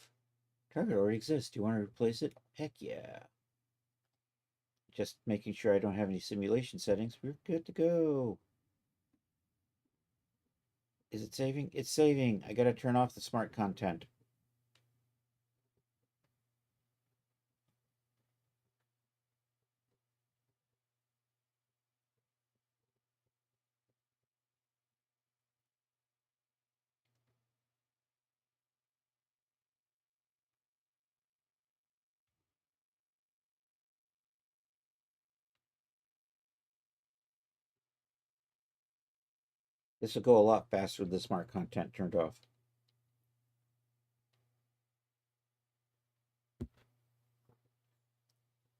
Target already exists. Do you want to replace it? Heck yeah. Just making sure I don't have any simulation settings. We're good to go. Is it saving? It's saving. I gotta turn off the smart content. This will go a lot faster with the smart content turned off.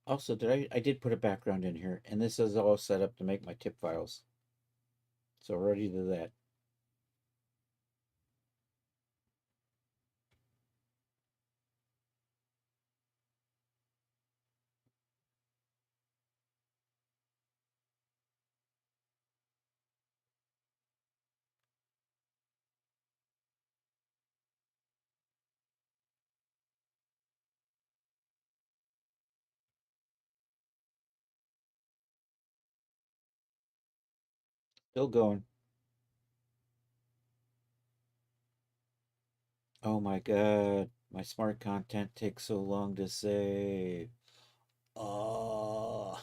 Also, I did put a background in here, and this is all set up to make my tip files. So ready to that. Still going. Oh my god, my smart content takes so long to save. Oh,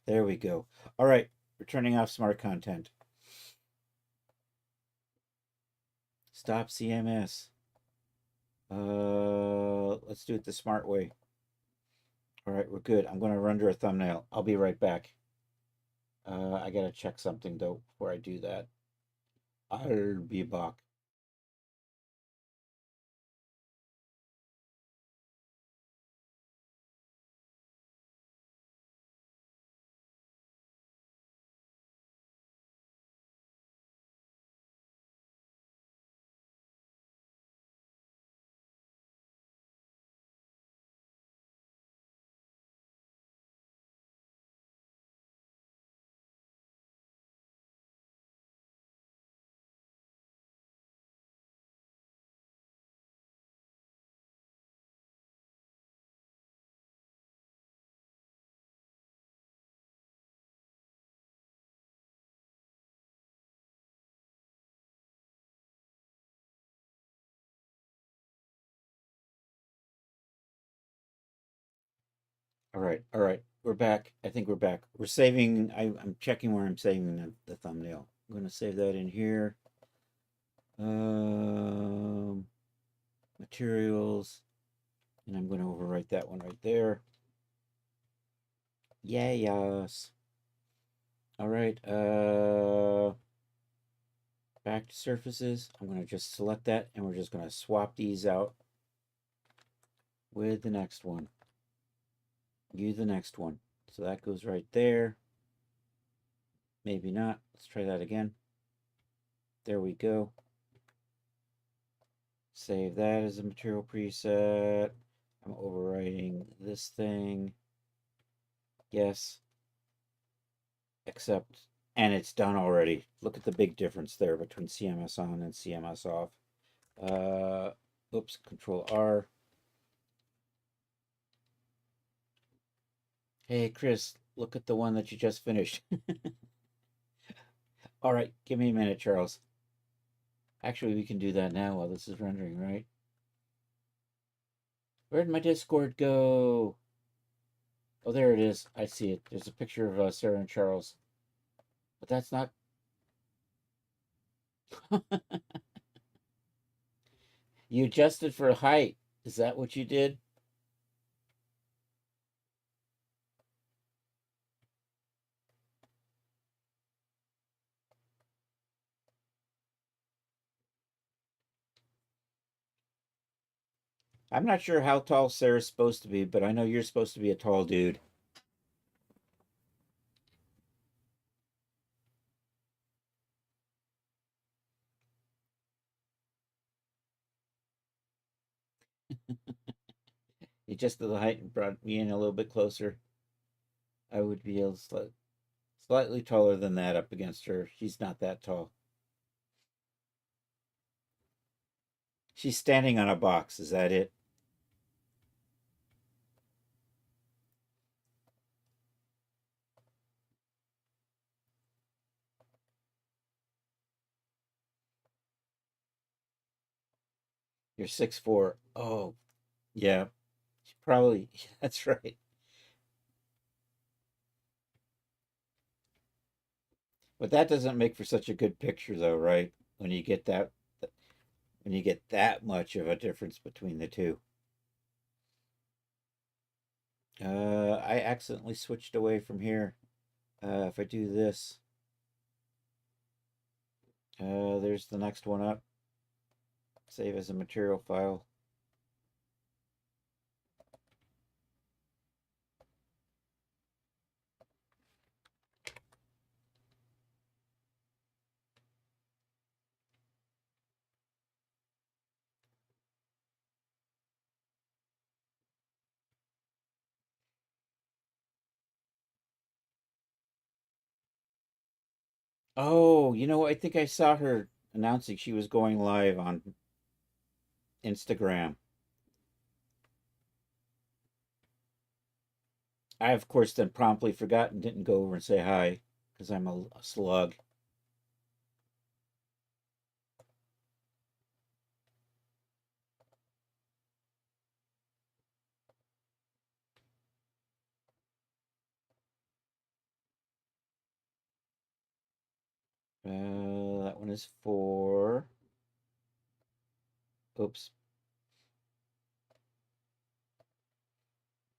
there we go. All right, we're turning off smart content. Stop CMS. Let's do it the smart way. All right, we're good. I'm going to render a thumbnail. I'll be right back. I gotta check something though before I do that. I'll be back. All right. We're back. I think we're back. We're saving. I'm checking where I'm saving the thumbnail. I'm gonna save that in here. Um, materials, and I'm gonna overwrite that one right there. Yeah, yes. All right. Back to surfaces. I'm gonna just select that, and we're just gonna swap these out with the next one. Use the next one. So that goes right there. Maybe not. Let's try that again. There we go. Save that as a material preset. I'm overwriting this thing. Yes. Accept. And it's done already. Look at the big difference there between CMS on and CMS off. Oops, Control R. Hey, Chris, look at the one that you just finished. All right, give me a minute, Charles. Actually, we can do that now while this is rendering, right? Where'd my Discord go? Oh, there it is. I see it. There's a picture of Sarah and Charles. But that's not. You adjusted for height. Is that what you did? I'm not sure how tall Sarah's supposed to be, but I know you're supposed to be a tall dude. You adjusted the height and brought me in a little bit closer. I would be slightly taller than that up against her. She's not that tall. She's standing on a box. Is that it? You're 6'4". Oh, yeah. Probably. That's right. But that doesn't make for such a good picture, though, right? When you get that, when you get that much of a difference between the two. I accidentally switched away from here. If I do this, there's the next one up. Save as a material file. Oh, I think I saw her announcing she was going live on Instagram. I, of course, then promptly forgot and didn't go over and say hi because I'm a slug. That one is for. Oops.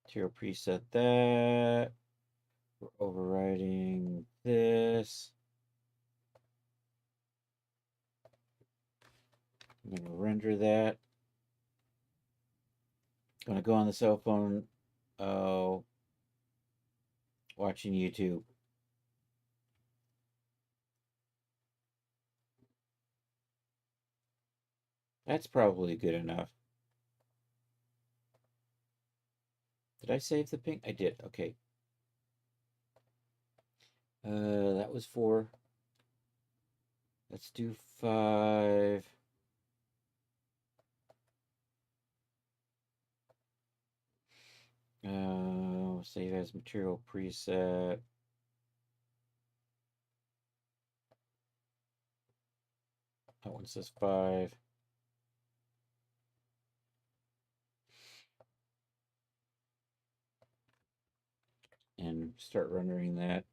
Material preset that. We're overriding this. I'm going to render that. I'm going to go on the cell phone watching YouTube. That's probably good enough. Did I save the pink? I did. Okay. That was 4. Let's do 5. Save as material preset. That one says 5. start rendering that.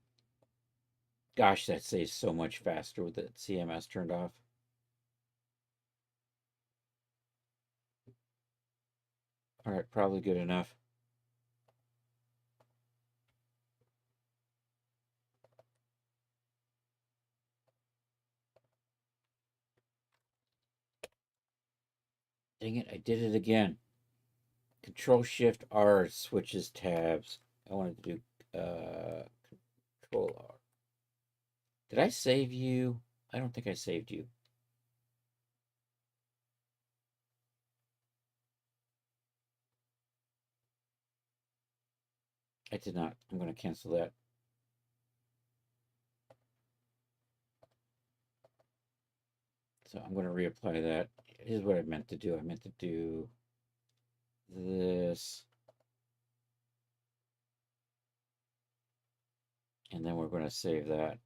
Gosh, that saves so much faster with the CMS turned off. All right, probably good enough. Dang it, I did it again. Control Shift R switches tabs. I wanted to do Control R. Did I save you? I don't think I saved you. I did not. I'm going to cancel that. So I'm going to reapply that. Here's what I meant to do. I meant to do this. And then we're going to save that.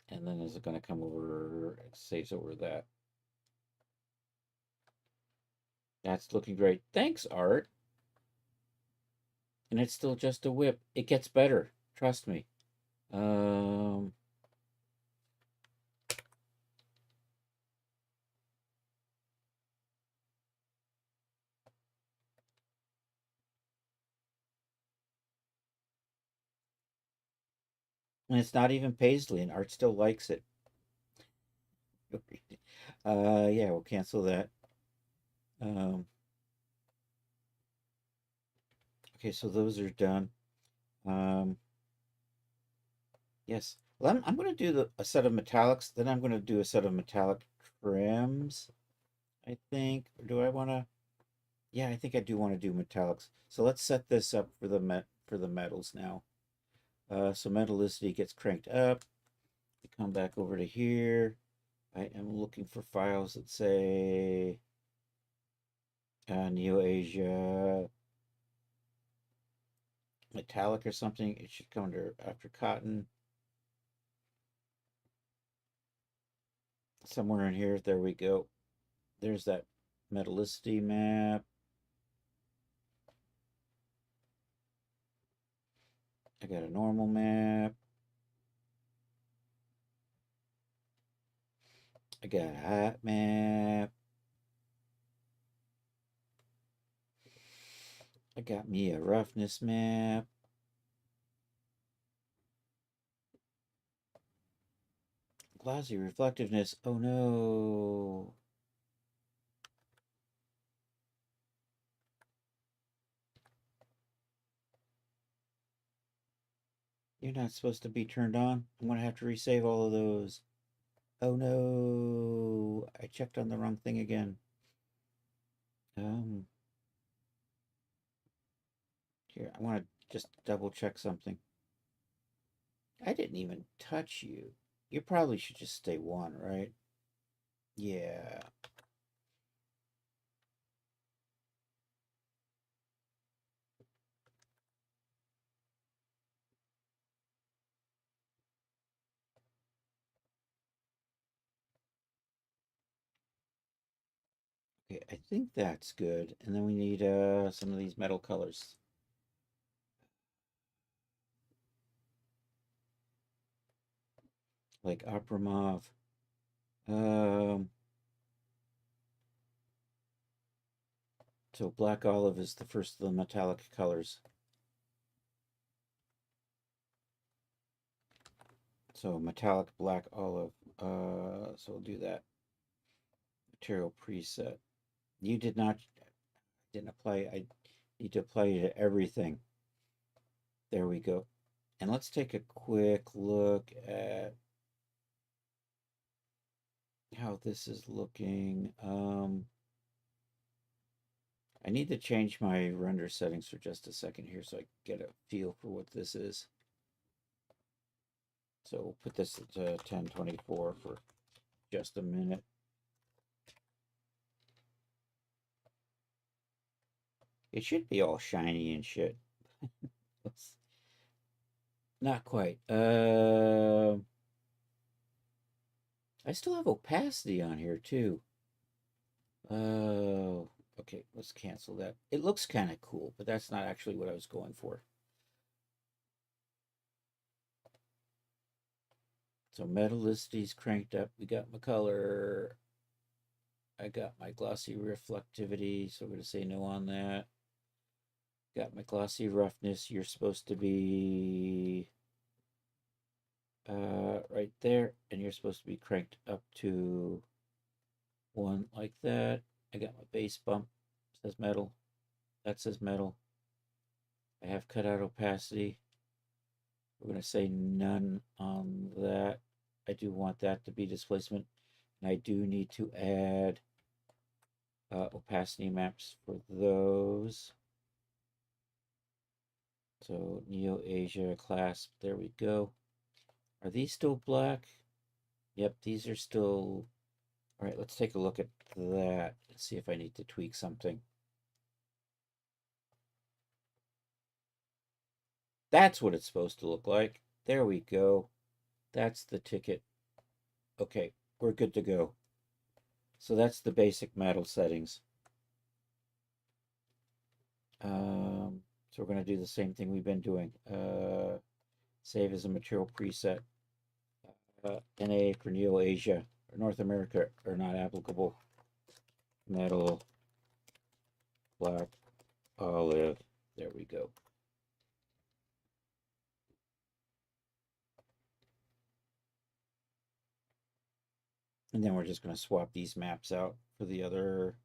And then is it going to come over? It saves over that. That's looking great. Thanks, Art. And it's still just a whip. It gets better. Trust me. And it's not even paisley, and Art still likes it. Yeah, we'll cancel that. Okay, so those are done. Yes. Well, I'm going to do a set of metallics. Then I'm going to do a set of metallic trims, I think. Or do I want to? Yeah, I think I do want to do metallics. So let's set this up for the metals now. So metallicity gets cranked up. We come back over to here. I am looking for files that say Neo Asia metallic or something. It should come under after cotton. Somewhere in here. There we go. There's that metallicity map. I got a normal map. I got a hot map. I got me a roughness map. Glossy reflectiveness. Oh no. You're not supposed to be turned on. I'm going to have to resave all of those. Oh no. I checked on the wrong thing again. Here, I want to just double check something. I didn't even touch you. You probably should just stay one, right? Yeah. Okay, I think that's good. And then we need some of these metal colors. Like opera mauve. So black olive is the first of the metallic colors. So metallic black olive. So we'll do that. Material preset. You didn't apply. I need to apply to everything. There we go. And let's take a quick look at how this is looking. I need to change my render settings for just a second here so I get a feel for what this is. So we'll put this at 1024 for just a minute. It should be all shiny and shit. Not quite. I still have opacity on here too. Oh, okay. Let's cancel that. It looks kind of cool, but that's not actually what I was going for. So metallicity's cranked up. We got my color. I got my glossy reflectivity, so we're going to say no on that. Got my glossy roughness. You're supposed to be right there, and you're supposed to be cranked up to 1 like that. I got my base bump. It says metal. That says metal. I have cutout opacity. We're going to say none on that. I do want that to be displacement. And I do need to add opacity maps for those. So Neo Asia clasp, there we go. Are these still black? Yep, these are still. All right, let's take a look at that and see if I need to tweak something. That's what it's supposed to look like. There we go. That's the ticket. Okay, we're good to go. So that's the basic metal settings. So we're going to do the same thing we've been doing. Save as a material preset. NA for Neo Asia or North America are not applicable. Metal, black, olive. There we go. And then we're just going to swap these maps out for the other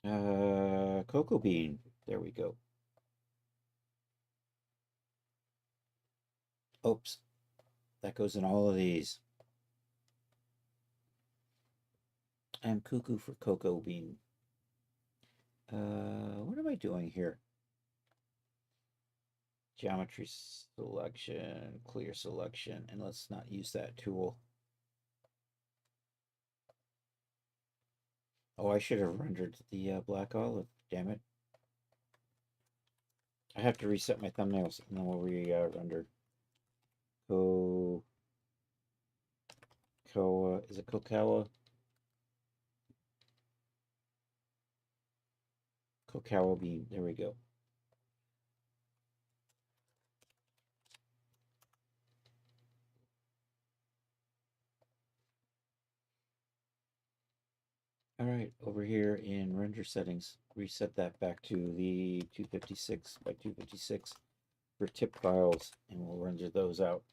cocoa bean. There we go. Oops. That goes in all of these. I'm cuckoo for cocoa bean. What am I doing here? Geometry selection, clear selection, and let's not use that tool. Oh, I should have rendered the black olive. Damn it. I have to reset my thumbnails and then we'll render. Is it Cocoa? Cocoa bean. There we go. All right, over here in render settings, reset that back to the 256 by 256 for tip files, and we'll render those out.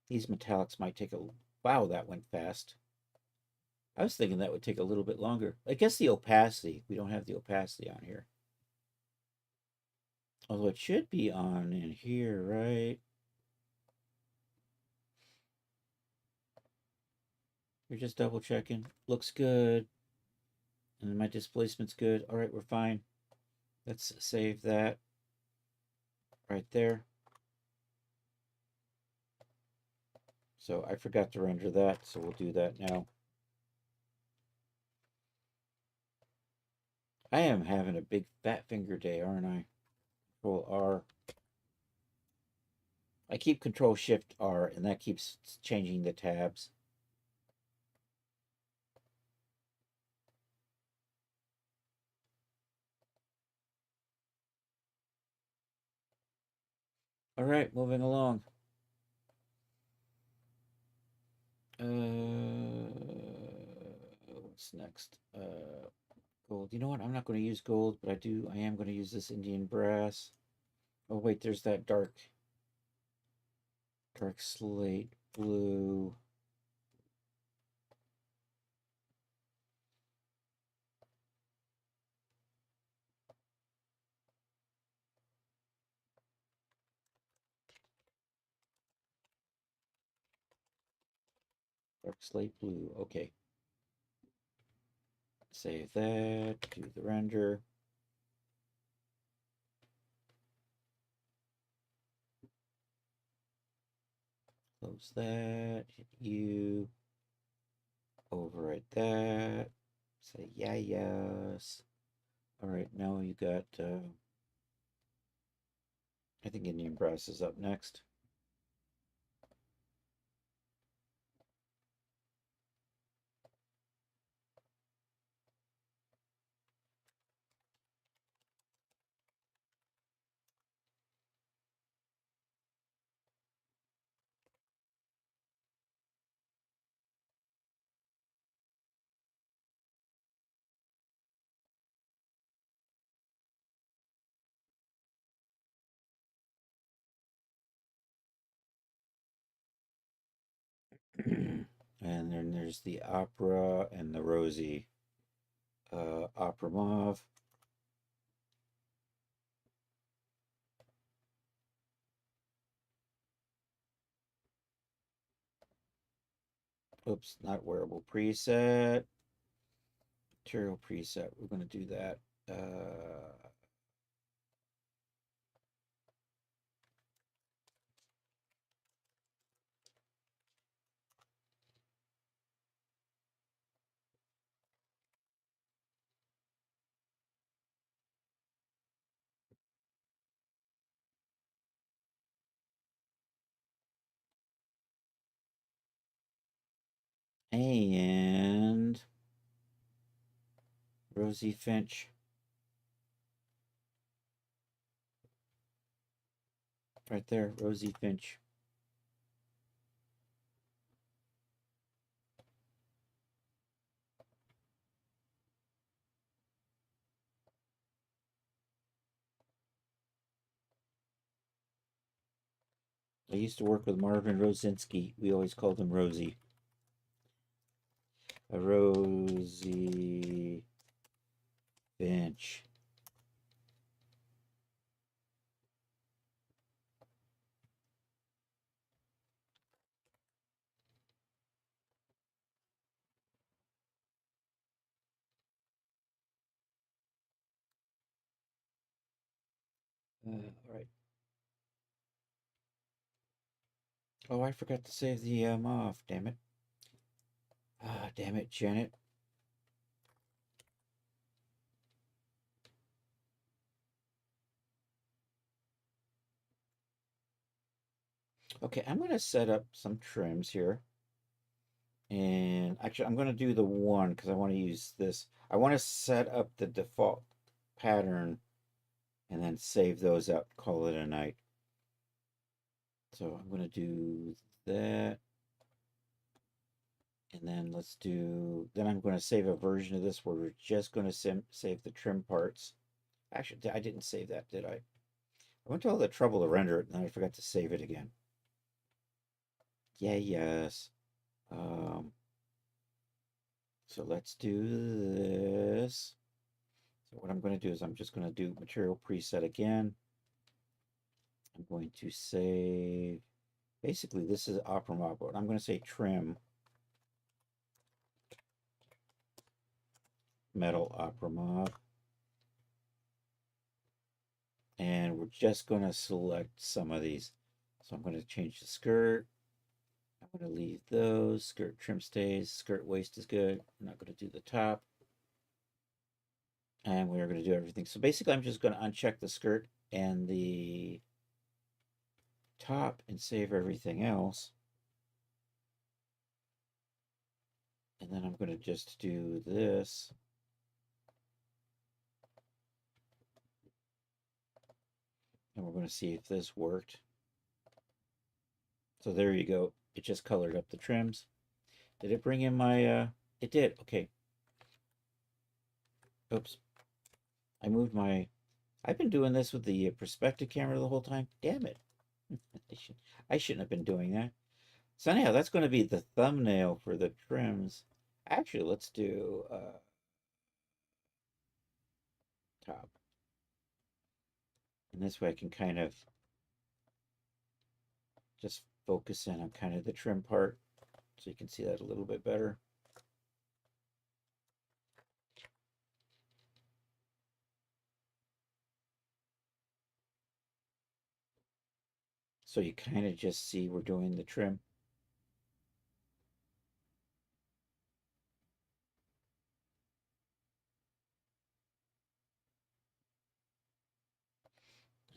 These metallics might take a... Wow, that went fast. I was thinking that would take a little bit longer. I guess the opacity. We don't have the opacity on here. Although it should be on in here, right? We're just double checking. Looks good. And my displacement's good. All right, we're fine. Let's save that right there. So I forgot to render that, so we'll do that now. I am having a big fat finger day, aren't I? Control R. I keep Control Shift R, and that keeps changing the tabs. All right, moving along. What's next? Gold. You know what? I'm not going to use gold, but I am going to use this Indian brass. Oh wait, there's that dark slate blue. Dark slate blue. Okay. Save that. Do the render. Close that. Hit U. Overwrite that. Say yeah, yes. All right, now you got. I think Indian brass is up next. And then there's the Opera and the Rosy Opera Mauve. Oops, not wearable preset. Material preset. We're going to do that. And Rosie Finch. Right there, Rosie Finch. I used to work with Marvin Rosinski. We always called him Rosie. A Rosie Finch. All right. Oh, I forgot to save the off. Damn it. Ah, damn it, Janet. Okay, I'm going to set up some trims here. And actually, I'm going to do the one because I want to use this. I want to set up the default pattern and then save those up, call it a night. So I'm going to do that. And then let's do, then I'm going to save a version of this where we're just going to save the trim parts. Actually, I didn't save that, did I? I went to all the trouble to render it and then I forgot to save it again. Yeah, yes. So let's do this. So what I'm going to do is I'm just going to do material preset again. I'm going to save, basically this is Opera Mauve, but I'm going to say trim metal Opera Mauve. And we're just going to select some of these. So I'm going to change the skirt. I'm going to leave those. Skirt trim stays. Skirt waist is good. I'm not going to do the top. And we're going to do everything. So basically I'm just going to uncheck the skirt and the top and save everything else. And then I'm going to just do this. And we're going to see if this worked. So there you go. It just colored up the trims. Did it bring in my, it did. Okay. Oops. I moved my, I've been doing this with the perspective camera the whole time. Damn it. I shouldn't have been doing that. So anyhow, that's going to be the thumbnail for the trims. Actually, let's do top. And this way I can kind of just focus in on kind of the trim part so you can see that a little bit better. So you kind of just see we're doing the trim.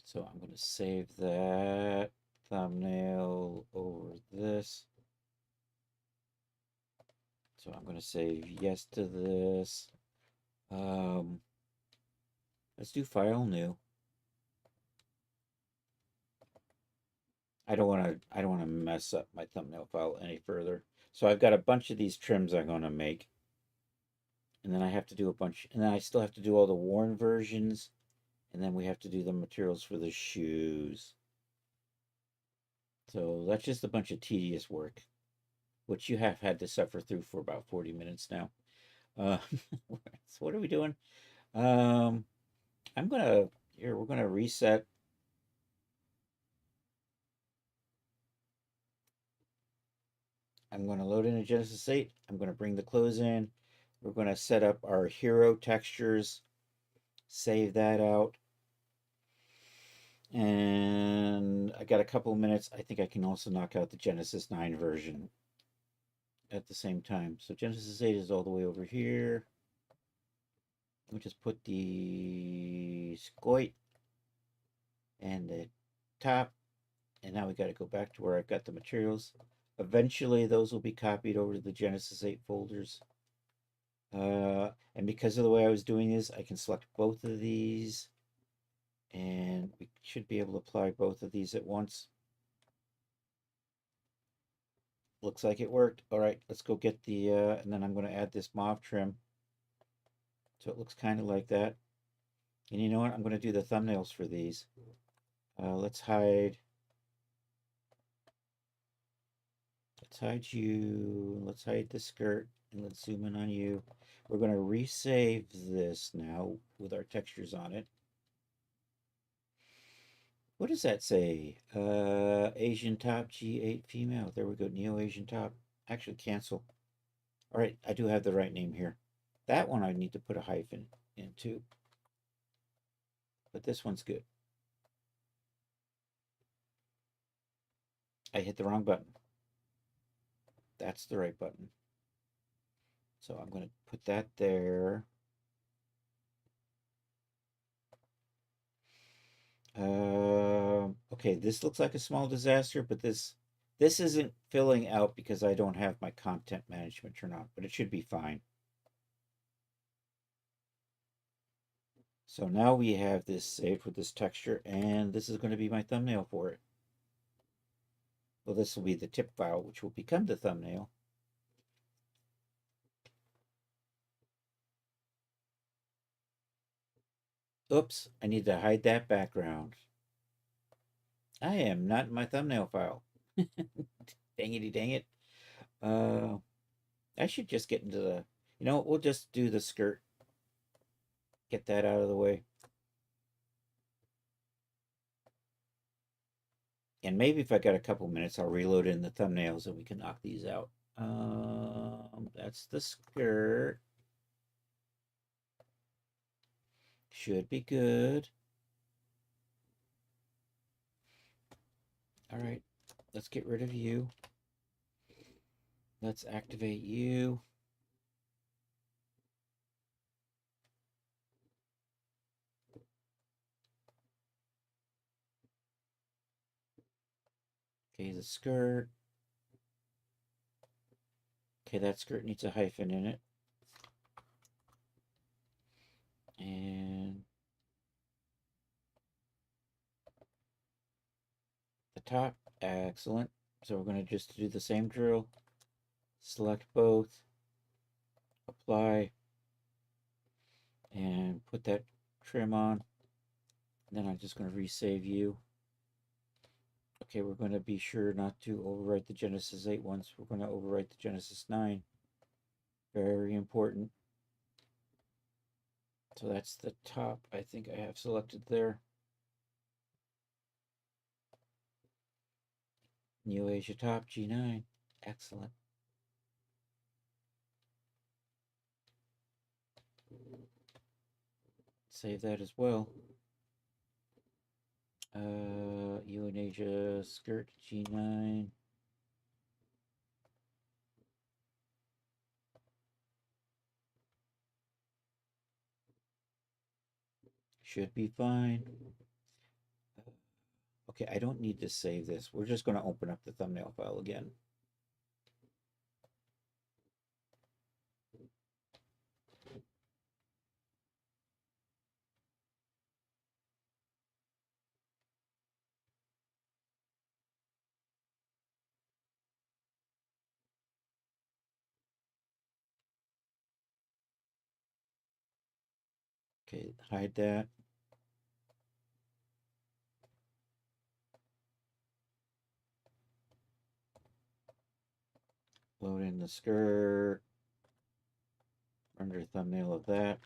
So I'm going to save that thumbnail over this. So I'm going to say yes to this. Let's do file new. I don't want to mess up my thumbnail file any further. So I've got a bunch of these trims I'm going to make. And then I have to do a bunch, and then I still have to do all the worn versions. And then we have to do the materials for the shoes. So that's just a bunch of tedious work, which you have had to suffer through for about 40 minutes now. Uh, so what are we doing? Um, I'm gonna here. We're gonna reset. I'm going to load in a Genesis 8. I'm going to bring the clothes in. We're going to set up our hero textures, save that out. And I got a couple of minutes. I think I can also knock out the Genesis 9 version at the same time. So Genesis 8 is all the way over here. Let me just put the scoit and the top. And now we got to go back to where I've got the materials. Eventually, those will be copied over to the Genesis 8 folders. And because of the way I was doing this, I can select both of these. And we should be able to apply both of these at once. Looks like it worked. All right, let's go get the, and then I'm going to add this mauve trim. So it looks kind of like that. And you know what? I'm going to do the thumbnails for these. Let's hide you. Let's hide the skirt. And let's zoom in on you. We're going to resave this now with our textures on it. What does that say? Asian top G8 female. There we go. Neo Asian top. Actually, cancel. All right, I do have the right name here. That one I need to put a hyphen into. But this one's good. I hit the wrong button. That's the right button. So I'm going to put that there. Okay, this looks like a small disaster, but this isn't filling out because I don't have my content management turned on, but it should be fine. So now we have this saved with this texture, and this is going to be my thumbnail for it. Well, this will be the tip file, which will become the thumbnail. Oops, I need to hide that background. I am not in my thumbnail file. Dangity dang it. I should just get into the, we'll just do the skirt. Get that out of the way. And maybe if I got a couple minutes, I'll reload in the thumbnails and we can knock these out. That's the skirt. Should be good. All right, let's get rid of you. Let's activate you. Okay, the skirt. Okay, that skirt needs a hyphen in it. And the top, excellent. So we're going to just do the same drill. Select both, apply, and put that trim on. And then I'm just going to resave you. Okay, we're going to be sure not to overwrite the Genesis 8 once. We're going to overwrite the Genesis 9. Very important. So that's the top I think I have selected there. New Asia top, G9. Excellent. Save that as well. Asia skirt, G9. Should be fine. Okay, I don't need to save this. We're just going to open up the thumbnail file again. Okay, hide that. Load in the skirt. Render a thumbnail of that.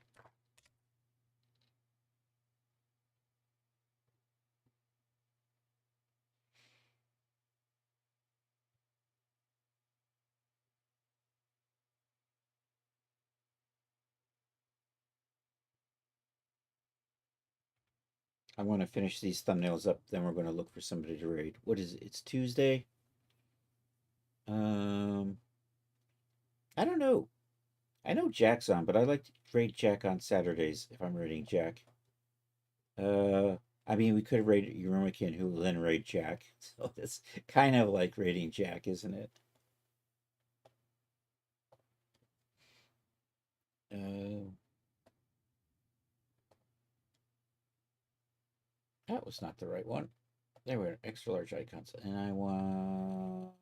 I want to finish these thumbnails up, then we're going to look for somebody to raid. What is it? It's Tuesday. I don't know. I know Jack's on, but I like to raid Jack on Saturdays if I'm raiding Jack. I mean, we could have raided Yurumakin, who will then raid Jack. So it's kind of like raiding Jack, isn't it? That was not the right one. There were extra large icons, and I want.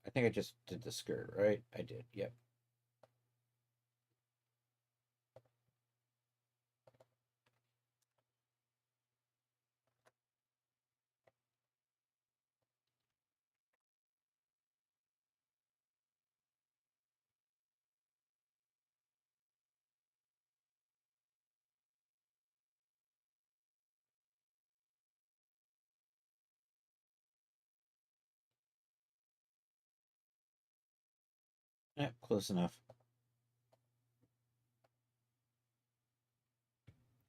I think I just did the skirt, right? I did. Yep. Yep, close enough.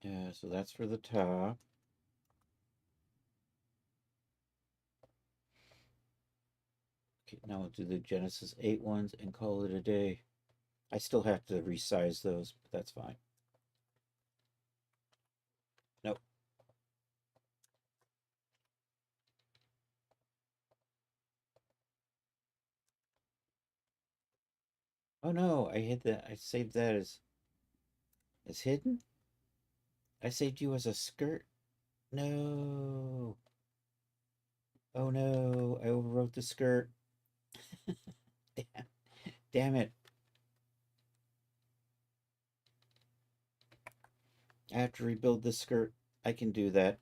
Yeah, so that's for the top. Okay, now we'll do the Genesis 8 ones and call it a day. I still have to resize those, but that's fine. Nope. Oh no, I hid that. I saved that as hidden. I saved you as a skirt. No. Oh no, I overwrote the skirt. Damn, damn it. I have to rebuild the skirt. I can do that.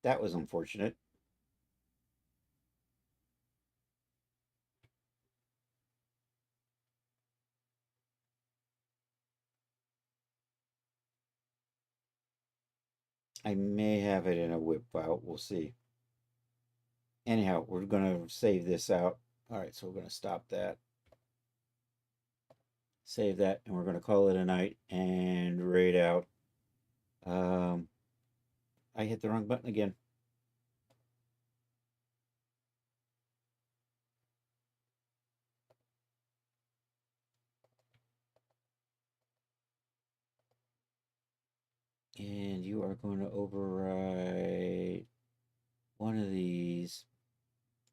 That was unfortunate. I may have it in a whip file. We'll see. Anyhow, we're going to save this out. All right, so we're going to stop that. Save that, and we're going to call it a night and raid out. I hit the wrong button again. And you are going to override one of these.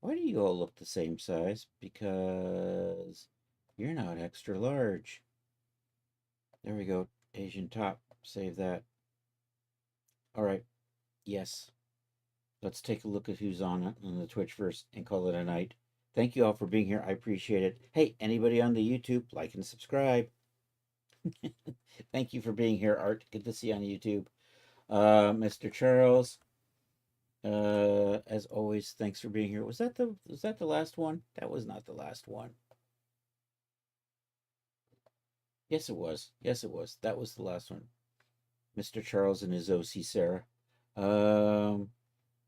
Why do you all look the same size? Because you're not extra large. There we go. Asian top. Save that. All right. Yes. Let's take a look at who's on the Twitch first and call it a night. Thank you all for being here. I appreciate it. Hey, anybody on the YouTube, like and subscribe. Thank you for being here, Art. Good to see you on YouTube. Mr. Charles, as always, thanks for being here. Was that the last one? That was not the last one. Yes, it was. Yes, it was. That was the last one. Mr. Charles and his OC Sarah.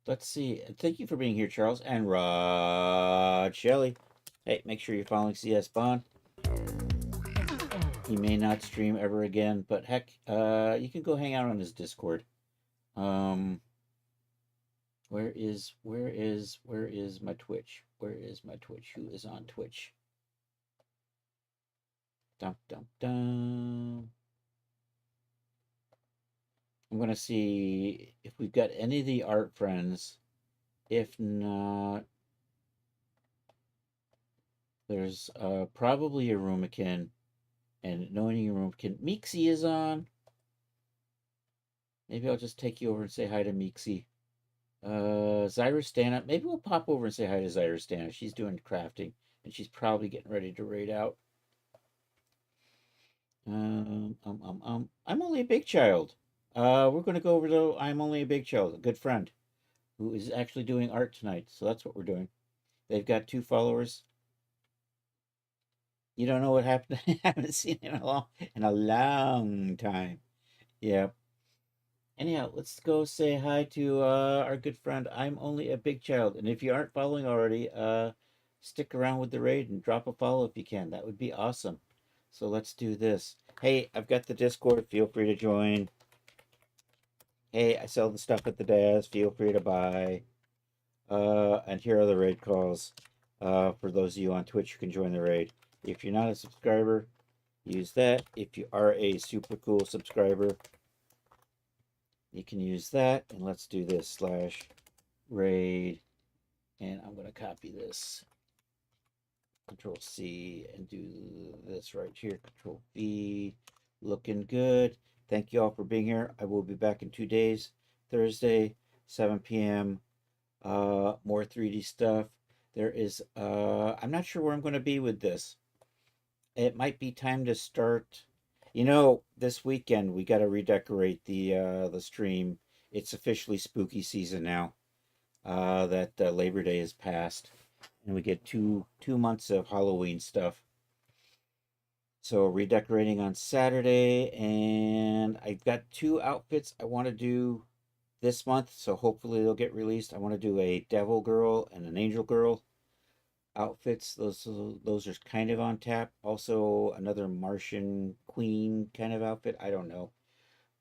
Let's see. Thank you for being here, Charles. And Rod Shelley. Hey, make sure you're following CS Bond. He may not stream ever again, but heck, you can go hang out on his Discord. Where is my Twitch? Where is my Twitch? Who is on Twitch? Dum dum dum. I'm gonna see if we've got any of the art friends. If not, there's probably a Rumikin, and knowing a Rumikin, Meeksy is on. Maybe I'll just take you over and say hi to Meeksy. Zyra Stana. Maybe we'll pop over and say hi to Zyra Stana. She's doing crafting, and she's probably getting ready to raid out. I'm only a big child. We're going to go over to I'm only a big child, a good friend who is actually doing art tonight. So that's what we're doing. They've got 2 followers. You don't know what happened? I haven't seen him in a long time. Yeah. Anyhow, let's go say hi to our good friend. I'm only a big child, and if you aren't following already, stick around with the raid and drop a follow if you can. That would be awesome. So let's do this. Hey, I've got the Discord. Feel free to join. Hey, I sell the stuff at the Daz. Feel free to buy. And here are the raid calls. For those of you on Twitch, you can join the raid. If you're not a subscriber, use that. If you are a super cool subscriber, you can use that. And let's do this /raid. And I'm going to copy this. Control C and do this right here. Control V. Looking good. Thank you all for being here. I will be back in 2 days. Thursday, 7 p.m. More 3D stuff. There is, I'm not sure where I'm going to be with this. It might be time to start. This weekend we got to redecorate the stream. It's officially spooky season now. That Labor Day is past, and we get two months of Halloween stuff. So redecorating on Saturday, and I've got 2 outfits I want to do this month, so hopefully they'll get released. I want to do a Devil Girl and an Angel Girl outfits. Those are kind of on tap. Also another Martian Queen kind of outfit. I don't know.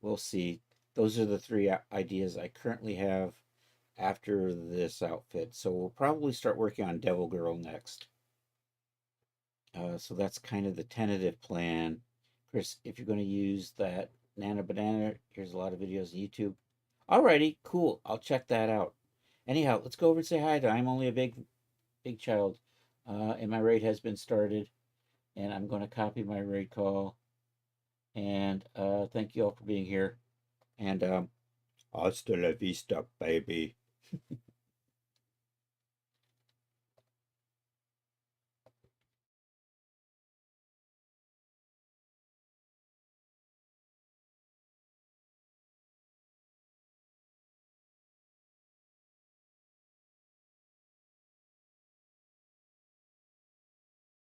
We'll see. Those are the 3 ideas I currently have after this outfit. So we'll probably start working on Devil Girl next. So that's kind of the tentative plan. Chris, if you're going to use that Nana Banana, here's a lot of videos on YouTube. Alrighty, cool. I'll check that out. Anyhow, let's go over and say hi to I'm only a big child. And my raid has been started. And I'm going to copy my raid call. And thank you all for being here. And hasta la vista, baby.